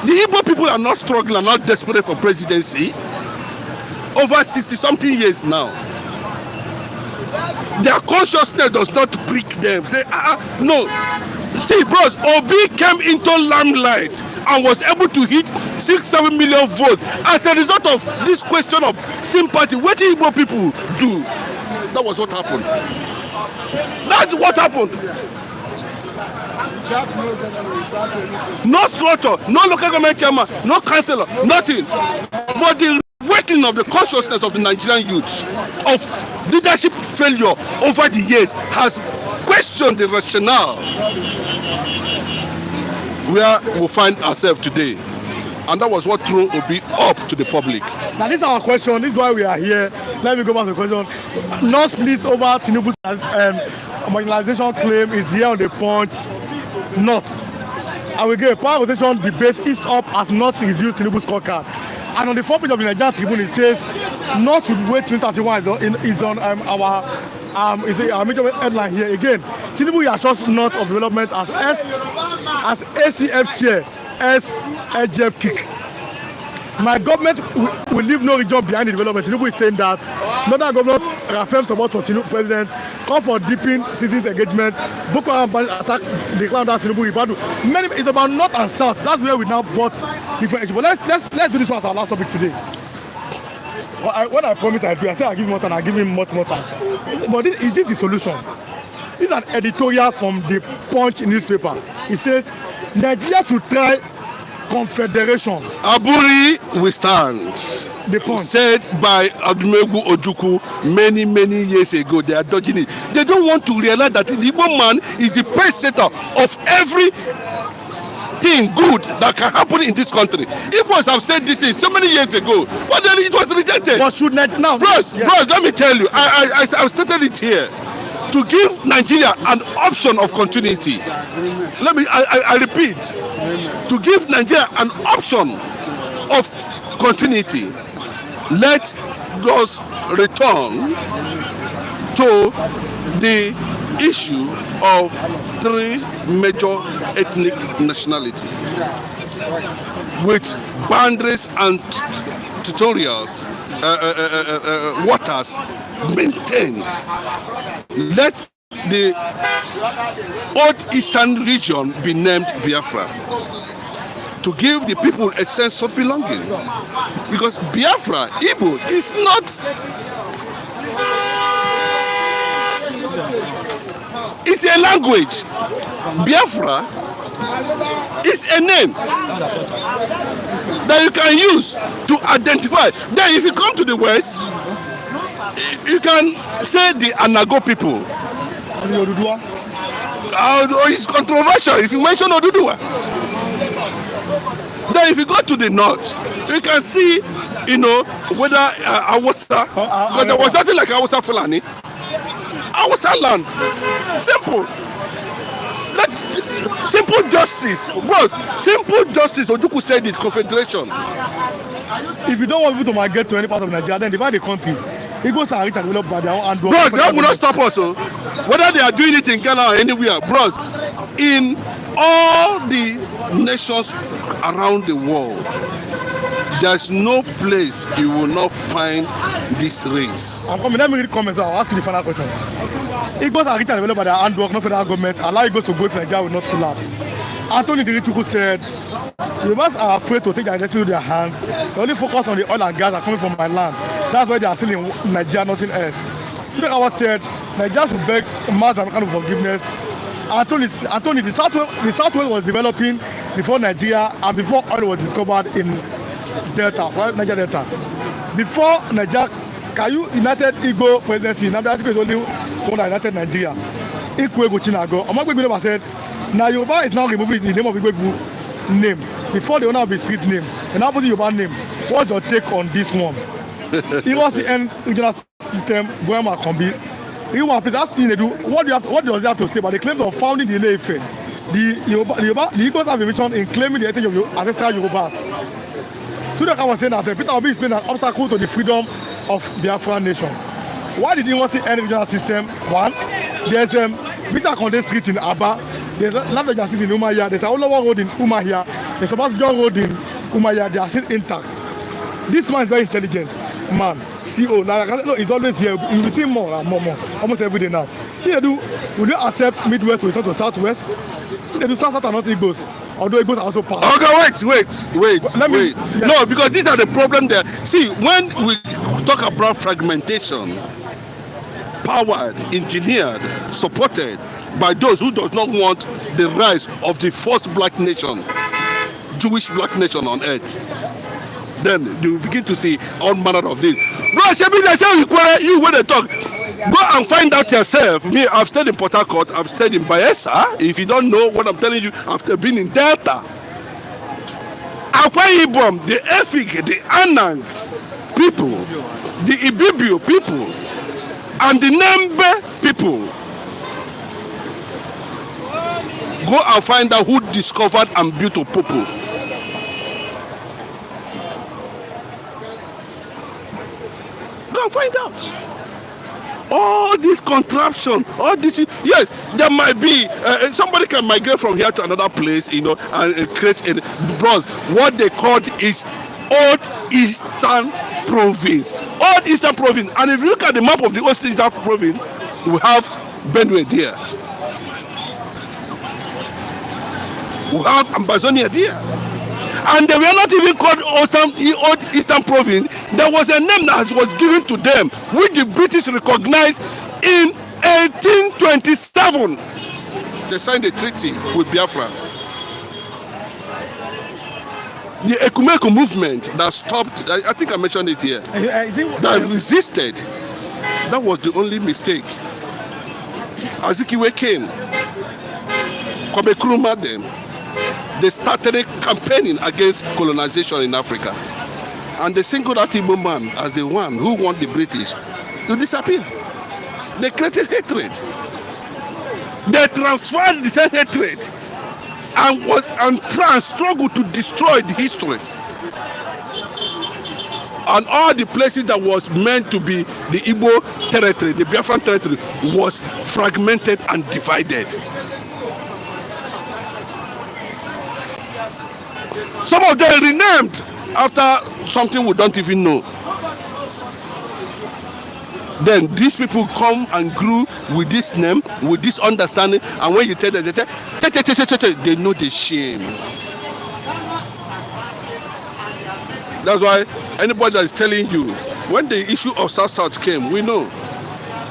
The Igbo people are not struggling, are not desperate for presidency. Over 60-something years now. Their consciousness does not prick them. Say, no. See, bros, Obi came into limelight and was able to hit 6-7 million votes as a result of this question of sympathy. What did Igbo people do? That was what happened. That's what happened. No structure, no local government chairman, no councillor, nothing. But the waking of the consciousness of the Nigerian youth of leadership failure over the years has questioned the rationale where we find ourselves today. And that was what threw Obi up to the public. Now this is our question. This is why we are here. Let me go back to the question. No split over Tinubu's marginalization claim is here on the Punch. Not. And we get a power rotation debate is up has not reviewed Tinubu's scorecard. And on the front page of the Nigerian Tribune, it says not should wait 2031 is on our major headline here. Again, Tinubu assures not of development as ACF chair as AGF kick. My government will leave no region behind the development. Tinubu is saying that northern governors affirm support for Tinubu president, call for deepening citizens' engagement. Boko Haram attack declared that Tinubu Ibadu. Many it's about north and south. That's where we now brought different issues. But let's do this one as our last topic today. When I promise I do, I say I give him more time. I give him much more time. But is this the solution? This is an editorial from the Punch newspaper. It says Nigeria should try confederation. Aburi we stand. The Punch. Said by Adumegu Ojukwu many years ago. They are dodging it. They don't want to realize that the Igbo man is the pacesetter of every thing good that can happen in this country. Igbos have said this thing so many years ago, but then it was rejected. But should now, bros, let me tell you, I stated it here. To give Nigeria an option of continuity. Let me, I repeat, to give Nigeria an option of continuity. Let us return to the issue of three major ethnic nationalities with boundaries and territorials, waters maintained. Let the old eastern region be named Biafra to give the people a sense of belonging, because Biafra, Igbo, is not. It's a language. Biafra is a name that you can use to identify. Then if you come to the West, you can say the Anago people. It's controversial if you mention Oduduwa. Then if you go to the north, you can see, whether Awusa, because there was nothing like Awusa Fulani. Awusa land. Simple. Simple justice. Bro, simple justice. Ojukwu said it, confederation. If you don't want people to migrate to any part of Nigeria, then divide the country. Igbos are rich and developed by their own hand. Bros, that will not stop us. Whether they are doing it in Ghana or anywhere, bros, in all the nations around the world, there's no place you will not find this race. I'm coming. Let me read comments. I'll ask you the final question. Igbos are rich and developed by their handwork, not federal government. Allow Igbos to go to Nigeria will not collapse. Anthony Dirichukwu said, Yorubas are afraid to take their destiny to their hands. They only focus on the oil and gas that are coming from my land. That's why they are still in Nigeria, nothing else. Tudekawa said, Nigeria should beg mass and kind of forgiveness. Anthony, the Southwest was developing before Nigeria and before oil was discovered in Delta, right? Nigeria Delta. Before Nigeria, Kayu United Igbo presidency, Namibia is only one that united Nigeria. Ikwe Gochinago. Omagbe Bileba said, now Yoruba is now removing the name of Igbo name before the owner of the street name. And now put the Yoruba name. What's your take on this one? It was the end regional system, Boyama Kombi. You want to ask Tinubu, what does he have to say about the claims of founding the Ile-Ife? The Igbos have a mission in claiming the heritage of ancestral Yorubas. Tudeka was saying that Peter Obi is being an obstacle to the freedom of the Afro nation. Why did he want to end regional system? One, there's Mr. Konde Street in Aba, there's Lafayette Street in Umuahia, there's Awolowo Road in Umuahia, there's Obasanjo Road in Umuahia, they are still intact. This man is very intelligent, man. CEO, no, he's always here. You will see more, almost every day now. Will you accept Midwest to return to Southwest? They do South and not Igbos. Although Igbos are also part. Okay, wait. Yes. No, because these are the problem there. See, when we talk about fragmentation, powered, engineered, supported by those who does not want the rise of the first black nation, Jewish black nation on earth, then you will begin to see all manner of this. Bro, Shebi, they say you when they talk, go and find out yourself. Me, I've stayed in Port Harcourt, I've stayed in Bayelsa. If you don't know what I'm telling you, I've been in Delta. Akwa Ibom, the Efik, the Anang people, the Ibibio people, and the Nembe people. Go and find out who discovered and built Opopo. Go and find out. All this contraption, all this, yes, there might be somebody can migrate from here to another place, you know, and create a bronze. What they called is Old Eastern Province. Old Eastern Province. And if you look at the map of the Old Eastern Province, we have Benue there. We have Ambazonia there. And they were not even called Old Eastern Province. There was a name that was given to them, which the British recognized in 1827. They signed a treaty with Biafra. The Ekumeku movement that stopped, I think I mentioned it here, that resisted, that was the only mistake. Azikiwe came, Kwame Nkrumah them. They started campaigning against colonization in Africa. And they singled out Igbo man as the one who want the British to disappear. They created hatred. They transferred the same hatred and struggled to destroy the history. And all the places that was meant to be the Igbo territory, the Biafran territory, was fragmented and divided. Some of them renamed after something we don't even know. Then these people come and grew with this name, with this understanding, and when you tell them, they know the shame. That's why anybody that is telling you, when the issue of South came, we know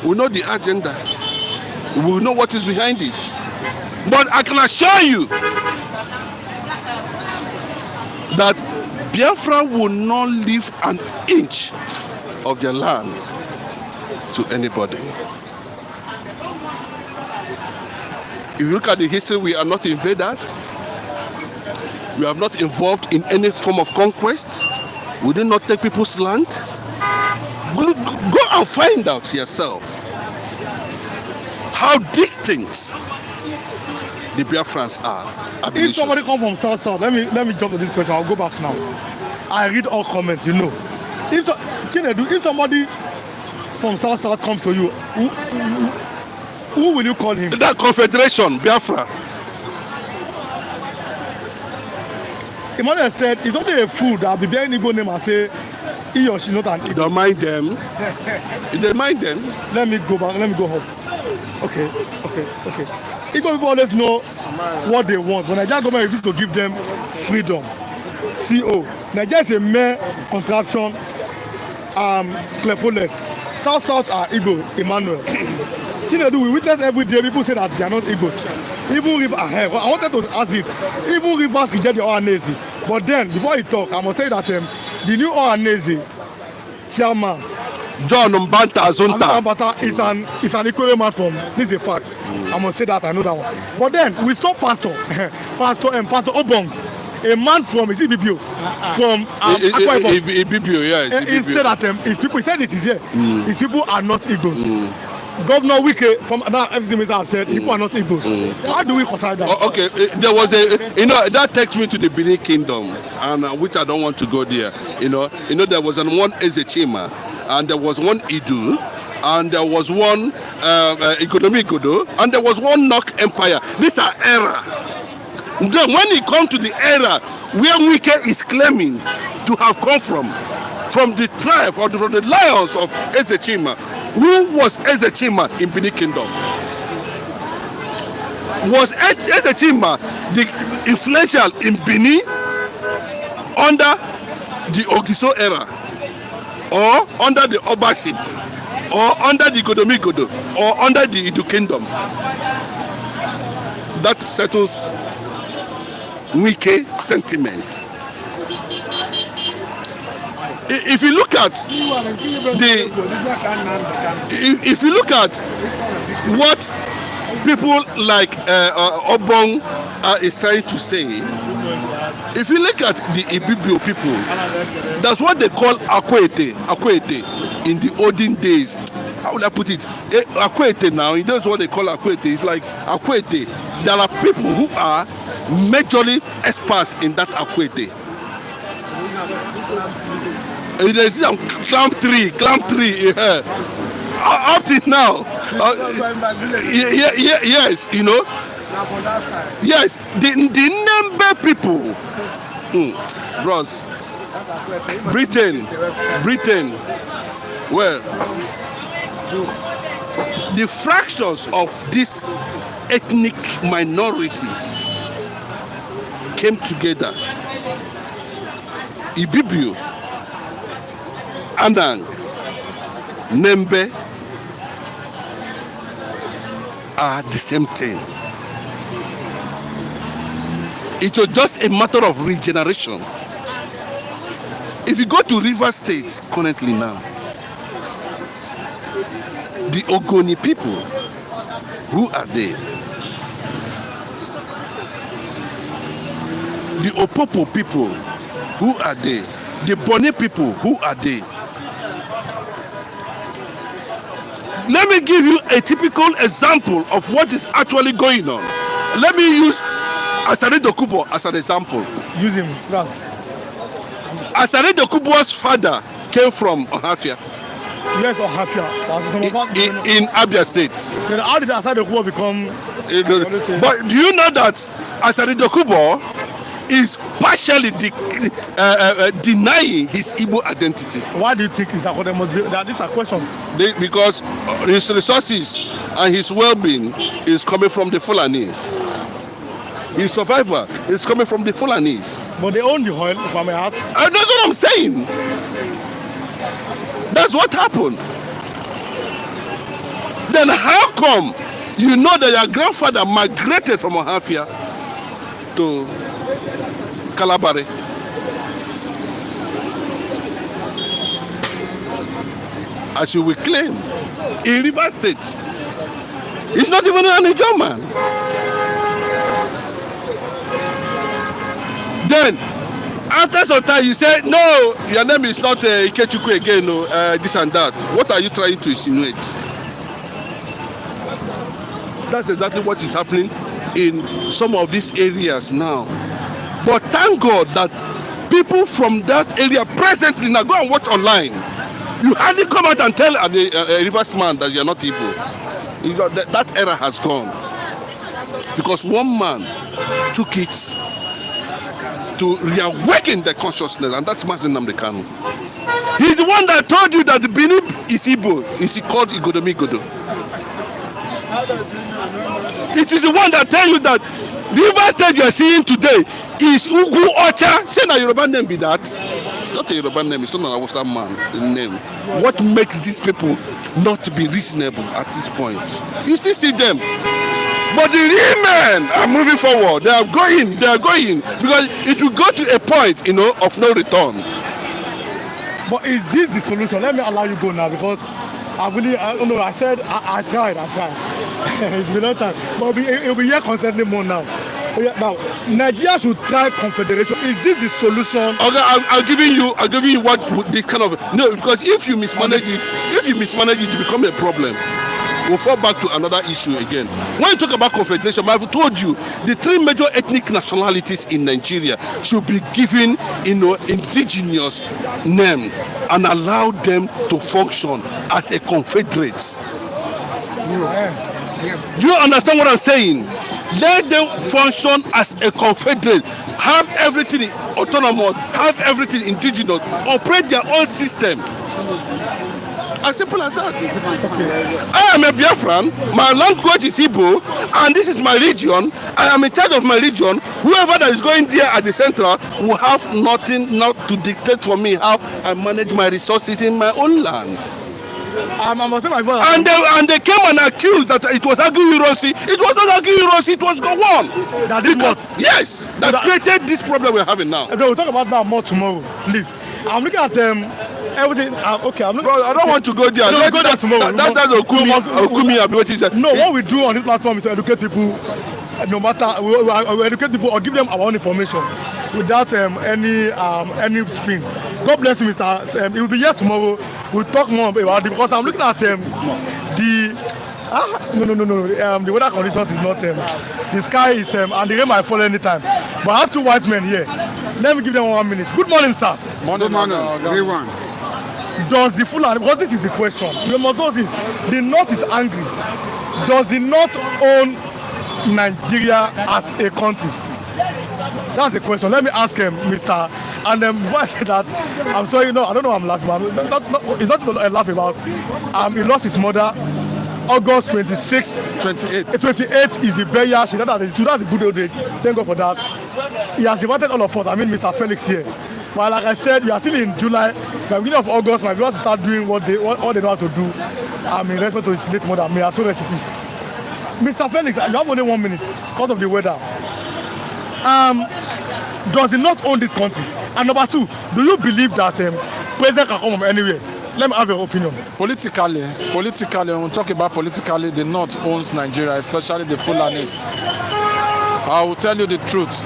the agenda, we know what is behind it. But I can assure you that Biafra will not leave an inch of their land to anybody. If you look at the history, we are not invaders. We have not involved in any form of conquest. We did not take people's land. Go and find out yourself how distinct the Biafrans are. If somebody comes from South, let me jump to this question. I'll go back now. I read all comments, you know. If somebody from South comes to you, who will you call him? That confederation, Biafra. Emmanuel said it's only a fool that will be bearing Igbo name and say he or she not an Igbo. Don't mind them. They mind them. Let me go back. Let me go home. Okay. Igbo people always know what they want. When Nigeria government refuses to give them freedom, CO. Nigeria is a mere contraption. Clearfulness. South are Igbo. Emmanuel. Tinubu, we witness every day people say that they are not Igbos. Even Rivers, I wanted to ask this. Even Rivers reject the Ohanese. But then, before you talk, I must say that the new Ohanese chairman, John Mbanta Azunta, is an equal man from, this is a fact. I must say that, I know that one. But then, we saw Pastor Obong, a man from, is it Ibibio? From Akwa Ibom. Ibibio, yes. He said that his people, he said it is here, his people are not Igbos. Governor Wike from that everything have said people are not Igbos. How do we consider that? Okay, there was that takes me to the Benin Kingdom, and which I don't want to go there. There was one Ezechima, and there was one Idu, and there was one Ikonomi Godo, and there was one Nok Empire. These are era. Then when it comes to the era where Wike is claiming to have come from the tribe or from the lions of Ezechima. Who was Ezechima in Benin Kingdom? Was Ezechima the influential in Benin under the Ogiso era or under the Obaship? or under the Godomigodo or under the Idu Kingdom. That settles Wike sentiment. If you look at if you look at what people like Obong is trying to say, if you look at the Ibibio people, that's what they call Akwete in the olden days. How would I put it? Akwete now, you know what they call Akwete. It's like Akwete. There are people who are majorly experts in that Akwete. There's clamp tree. Up to now. Yes, you know. Yes, the number people. Bros. Britain. Well, the fractions of these ethnic minorities came together. Ibibio, Anang, Nembe are the same thing. It was just a matter of regeneration. If you go to River State currently now, the Ogoni people, who are they? The Opopo people, who are they? The Boni people, who are they? Let me give you a typical example of what is actually going on. Let me use Asare Dokubo as an example. Use him. Asare Dokubo's father came from Ohafia. Yes, Ohafia. In Abia State. Then how did Asare Dokubo become? But do you know that Asare Dokubo is partially denying his Igbo identity? Why do you think is that what there must be? That is a question. Because his resources and his well-being is coming from the Fulanis. His survival is coming from the Fulanis. But they own the oil, if I may ask. That's what I'm saying. That's what happened. Then how come you know that your grandfather migrated from Ohafia to Kalabare? As you will claim, in River State, he's not even an Niger man. Then, after some time, you say, no, your name is not Ikechukwu again, no, this and that. What are you trying to insinuate? That's exactly what is happening in some of these areas now. But thank God that people from that area presently, now go and watch online. You hardly come out and tell a reverse man that you're not Igbo. That era has gone. Because one man took it to reawaken the consciousness, and that's Mazi Nnamdi Kanu. He's the one that told you that the Benin is Igbo, is called Igodomigodo. It is the one that tells you that River State you are seeing today is Ugu Ocha. Say na Yoruba name be that. It's not a Yoruba name, it's not an Hausa man name. What makes these people not to be reasonable at this point? You still see them. But the real men are moving forward. They are going, because it will go to a point, of no return. But is this the solution? Let me allow you go now, because I said I tried. It's been a long time. But it will be here constantly more now. Now, Nigeria should try confederation. Is this the solution? Okay, I'll give you what this kind of because if you mismanage it, it become a problem. We'll fall back to another issue again. When you talk about confederation, I've told you the three major ethnic nationalities in Nigeria should be given, indigenous name and allow them to function as a confederate. Do you understand what I'm saying? Let them function as a confederate, have everything autonomous, have everything indigenous, operate their own system. As simple as that. Okay. I am a Biafran, my language is Igbo, and this is my region. I am in charge of my region. Whoever that is going there at the center will have nothing not to dictate for me how I manage my resources in my own land. I'm saying my voice. And they came and accused that it was Agri-Ironsi. It was not Agri-Ironsi, it was Gowon. That is what? Yes, that created this problem we're having now. We'll talk about that more tomorrow, please. I'm looking at everything. Okay, I'm looking. Bro, I don't want to go there. No, let's go there tomorrow. That's Okumi, what he said. No, what we do on this platform is to educate people. No matter we educate people or give them our own information without any spin. God bless you, Mr. He will be here tomorrow. We'll talk more about it because I'm looking at the weather conditions is not the sky is and the rain might fall anytime. But I have two wise men here. Let me give them 1 minute. Good morning, sirs. Good morning, everyone. Does the Fulani, because this is the question, you must know this, the North is angry. Does the North own Nigeria as a country? That's the question. Let me ask him, Mr. And before I say that, I'm sorry, no, I don't know what I'm laughing about. It's not laughing about. He lost his mother August 26th. 28 is the burial. That's a good old age. Thank God for that. He has invited all of us. I mean, Mr. Felix here. But like I said, we are still in July. By the beginning of August, my viewers will start doing what they know how to do. In respect to his late mother. May I so rest in peace. Mr. Felix, you have only 1 minute because of the weather. Does he not own this country? And number two, do you believe that president can come from anywhere? Let me have your opinion. Politically, when we talk about politically, the North owns Nigeria, especially the Fulanis. I will tell you the truth.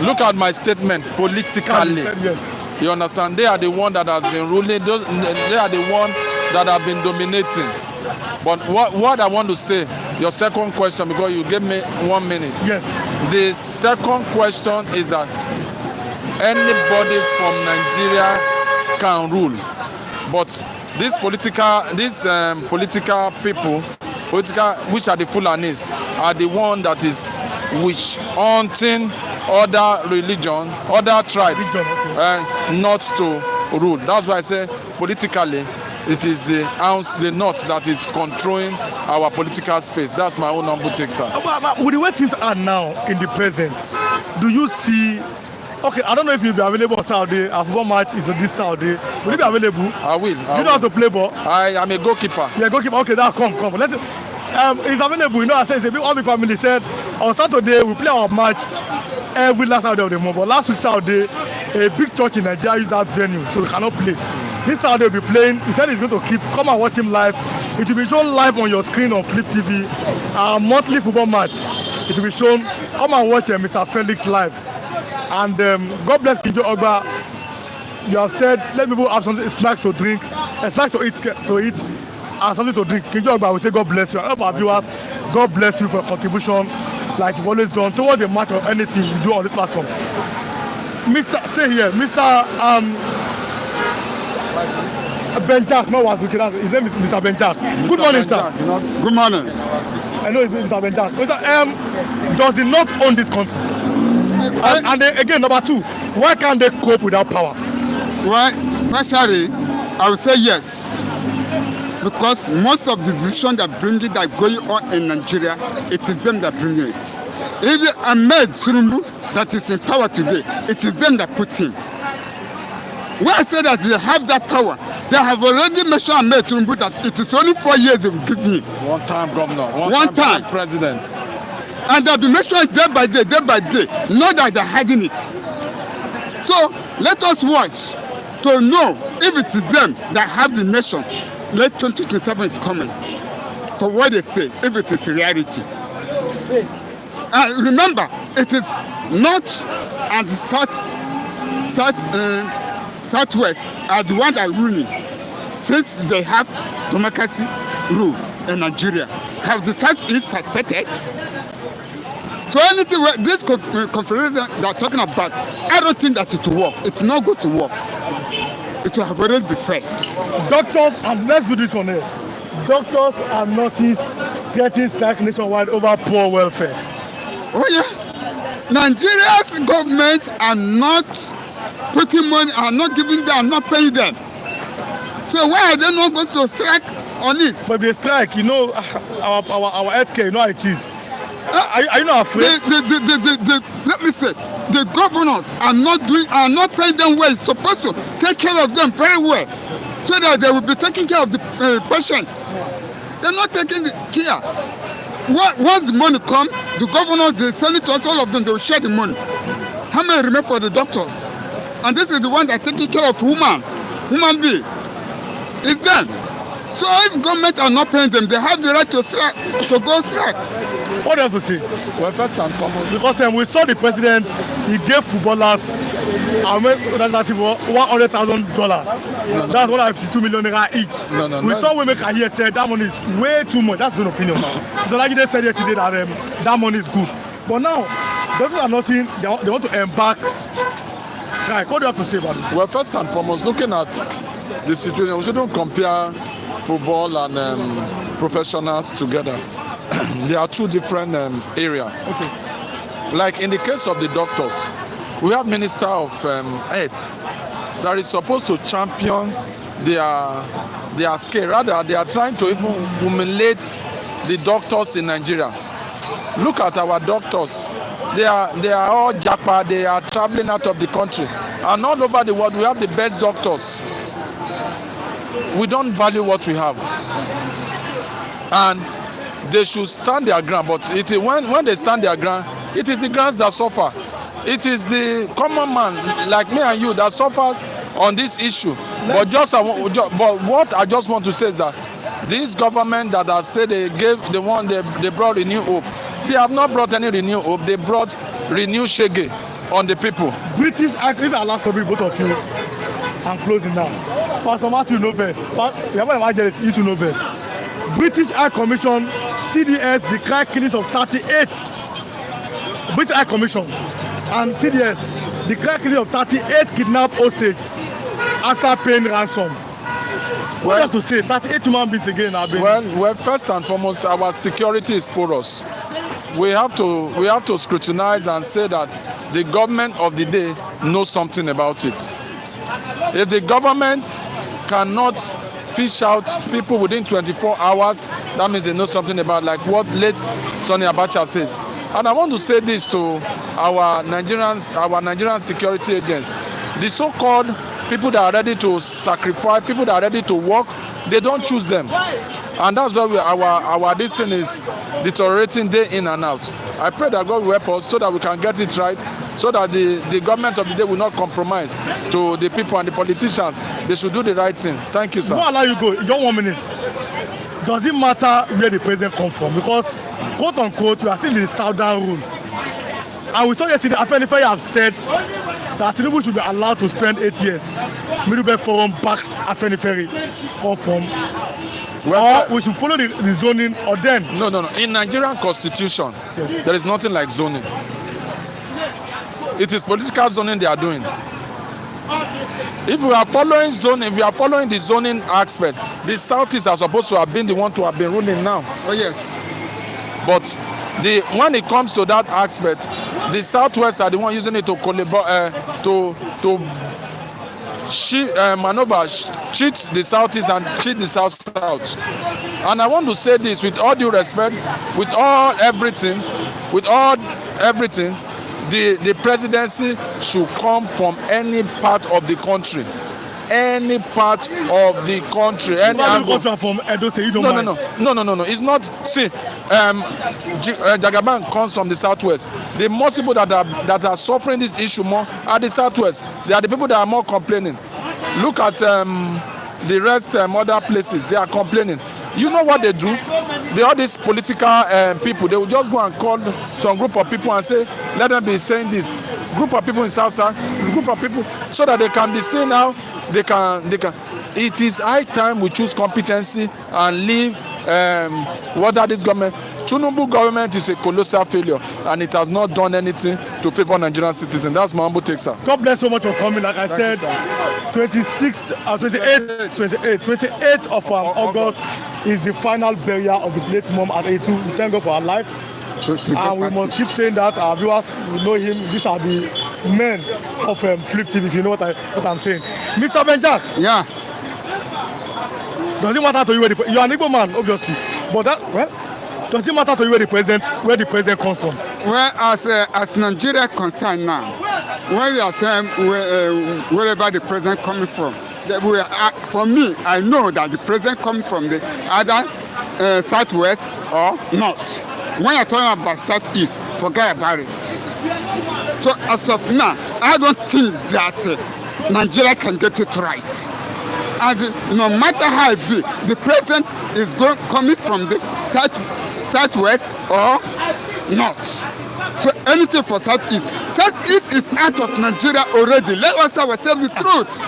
Look at my statement, politically. Yes. You understand? They are the one that has been ruling. They are the one that have been dominating. But what I want to say, your second question, because you gave me 1 minute. Yes. The second question is that anybody from Nigeria can rule. But these political people, which are the Fulanis, are the one that is witch hunting other religion, other tribes, not to rule. That's why I say politically, it is the North that is controlling our political space. That's my own humble take, sir. With the way things are now in the present, do you see? Okay, I don't know if you'll be available on Saturday. A football match is on this Saturday. Will you be available? I will. You know how to play ball? I am a goalkeeper. Yeah, goalkeeper. Okay, now come. Let's. It's available. You know, I said it's a big all big family said on Saturday we play our match every last Saturday of the month. But last week Saturday, a big church in Nigeria used that venue, so we cannot play. This Saturday we'll be playing. He said he's going to come and watch him live. It will be shown live on your screen on Flip TV. Our monthly football match. It will be shown. Come and watch Mr. Felix live. And God bless Kinjo Ogba. You have said let people have something, snacks to drink, snacks to eat, and something to drink. Kinjo Ogba will say God bless you. And all of our viewers, God bless you for your contribution, like you've always done towards the match or anything you do on this platform. Stay here, Mr. Benjak, no one's looking at his name is Mr. Benjak. Good morning, sir. Good morning. I know it's Mr. Benjak. Mr. Does he not own this country? And again, number two, why can't they cope without power? Well, especially, I would say yes. Because most of the decisions that are going on in Nigeria, it is them that bring it. If Ahmed Tinubu that is in power today, it is them that put him. When I say that they have that power, they have already mentioned Ahmed Tinubu that it is only 4 years they will give him. One-time governor, one-time president. And they'll be mentioned day by day, not that they're hiding it. So let us watch to know if it is them that have the nation. Late 2027 is coming. For what they say, if it is reality. Remember, it is north and southwest are the ones that are ruling. Since they have democracy rule in Nigeria, have the southeast participated? So anything this confederation they are talking about, I don't think that it will work. It will not go to work. It will have already been fair. Doctors, and let's do this on air. Doctors and nurses getting strike nationwide over poor welfare. Oh yeah. Nigeria's government are not putting money, are not giving them, not paying them. So why are they not going to strike on it? But they strike, you know, our healthcare, you know how it is. Are you not afraid? Let me say, the governors are not paying them well. It's supposed to take care of them very well. so that they will be taking care of the patients. They're not taking the care. Once the money comes, the governor, the senators, all of them, they will share the money. How many remain for the doctors? And this is the one that taking care of human being. It's them. So if government are not paying them, they have the right to strike, to go strike. What else to say? Well, first and foremost, Because we saw the president, he gave footballers $100,000. That's $152 million each. No, we saw women here say that money is way too much. That's an opinion now. So like they said yesterday that that money is good. But now, doctors are not saying they want to embark strike. What do you have to say about it? well, first and foremost, looking at the situation, we shouldn't compare football and professionals together. They are two different areas. Okay. Like in the case of the doctors, we have Minister of Health that is supposed to champion their scale. Rather, they are trying to even humiliate the doctors in Nigeria. Look at our doctors. They are all japa. They are traveling out of the country. And all over the world, we have the best doctors. We don't value what we have. And they should stand their ground. But when they stand their ground, it is the grounds that suffer. It is the common man like me and you that suffers on this issue. But what I just want to say is that this government that has said they brought renewed hope. They have not brought any renewed hope. They brought renewed shege on the people. British Act, this is our last topic, both of you. I'm closing now. Pastor Matthew, you know best. You have an evangelist, you two know best. British High Commission, CDS declared killings of 38. British High Commission and CDS declared killings of 38 kidnapped hostage after paying ransom. What do you have to say? 38 human beings again have been. Well, first and foremost, our security is porous. We have to scrutinize and say that the government of the day knows something about it. If the government cannot fish out people within 24 hours, that means they know something about, like what late Sonny Abacha says. And I want to say this to our Nigerian security agents. The so-called people that are ready to sacrifice, people that are ready to work, they don't choose them. And that's why our this thing is deteriorating day in and out. I pray that God will help us so that we can get it right, so that the government of the day will not compromise to the people and the politicians. They should do the right thing. Thank you, sir. Before I allow you go, just 1 minute. Does it matter where the president comes from? Because, quote unquote, we are still in the southern rule. And we saw yesterday, Afenifere have said that Tinubu should be allowed to spend 8 years. Middlebelt Forum backed Afenifere come from. Or we should follow the zoning, or then. No. In Nigerian constitution, yes, there is nothing like zoning. It is political zoning they are doing. If we are following zoning, if we are following the zoning aspect, the Southeast are supposed to have been the one to have been ruling now. Oh yes. But when it comes to that aspect, the Southwest are the one using it to maneuver, cheat the Southeast and cheat the South. And I want to say this with all due respect, with everything, the presidency should come from any part of the country. Any part of the country. Any angle. From Edo State, you don't mind. No. It's not. See, Jagaban comes from the Southwest. The most people that are suffering this issue more are the Southwest. They are the people that are more complaining. Look at the rest other places. They are complaining. You know what they do? All these political people, they will just go and call some group of people and say, let them be saying this. Group of people in South, group of people, so that they can be seen now. They can. It is high time we choose competency and leave whether this government. Tinubu government is a colossal failure, and it has not done anything to favor Nigerian citizens. That's my humble take, sir. God bless so much for coming. Like I said, 28th of August is the final burial of his late mom at 82. We thank God for her life. And we must keep saying that. Our viewers will know him. These are the men of Flip TV, if you know what I'm saying. Mr. Benjak. Yeah. Does it matter to you you're an Igbo man, obviously. But does it matter to you where the president comes from? Well, as Nigeria concerned now, when we are saying wherever the president coming from, for me, I know that the president comes from the either southwest or north. When you're talking about southeast, forget about it. So as of now, I don't think that Nigeria can get it right. And no matter how it be, the president is coming from the southwest or north. So anything for southeast. Southeast is out of Nigeria already. Let us have ourselves the truth.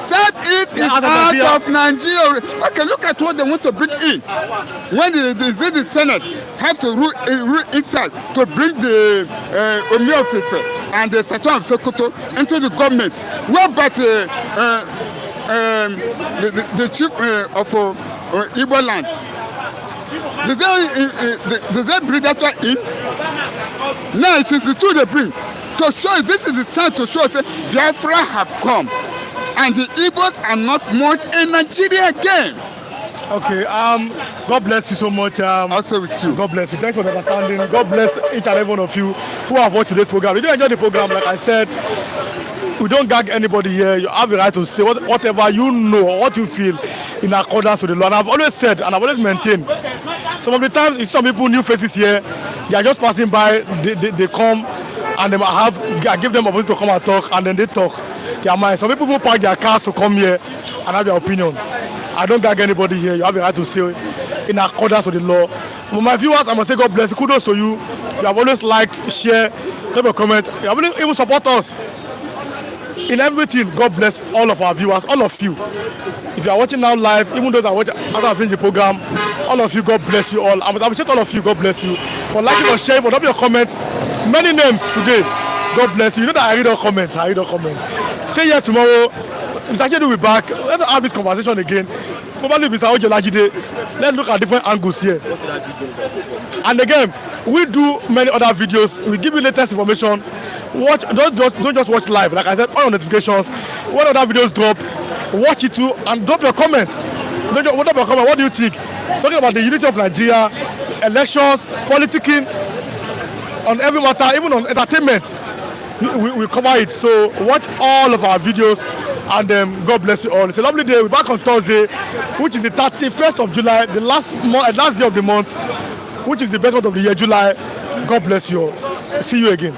Southeast is out of Nigeria. Okay, look at what they want to bring in. When the Senate have to rule inside to bring the Omi of Ife and the Sultan of Sokoto into the government. What about the chief of Igbo land? Did they bring that one in? Now it is the two they bring. To show this is the sign to show that Biafra have come. And the Igbos are not much in Nigeria again. Okay, God bless you so much. Also with you. God bless you. Thanks for the understanding. God bless each and every one of you who have watched today's program. If you enjoy the program, like I said, we don't gag anybody here. You have the right to say whatever you know or what you feel in accordance with the law. And I've always said and I've always maintained, some of the times if some people new faces here, they are just passing by, they come and I give them opportunity to come and talk, and then they talk their mind. Some people who park their cars to come here and have their opinion. I don't gag anybody here. You have the right to say in accordance with the law. For my viewers, I must say God bless you. Kudos to you. You have always liked, share, leave a comment. You have even support us in everything. God bless all of our viewers, all of you. If you are watching now live, even those that are watching after I finish the program, all of you, God bless you all. I appreciate all of you. God bless you for liking or sharing, for dropping your comments. Many names today. God bless you. You know that I read all comments. Stay here tomorrow. Mr. Akedu will be back. Let's have this conversation again. Probably Mr. Ojelajide. Let's look at different angles here. And again, we do many other videos. We give you latest information. Watch. Don't just watch live. Like I said, on notifications. When other videos drop, watch it too and drop your comments. What do you think? Talking about the unity of Nigeria, elections, politicking, on every matter, even on entertainment. We cover it. So watch all of our videos, and God bless you all. It's a lovely day. We're back on Thursday, which is the 31st of July, the last day of the month, which is the best month of the year, July. God bless you all. See you again.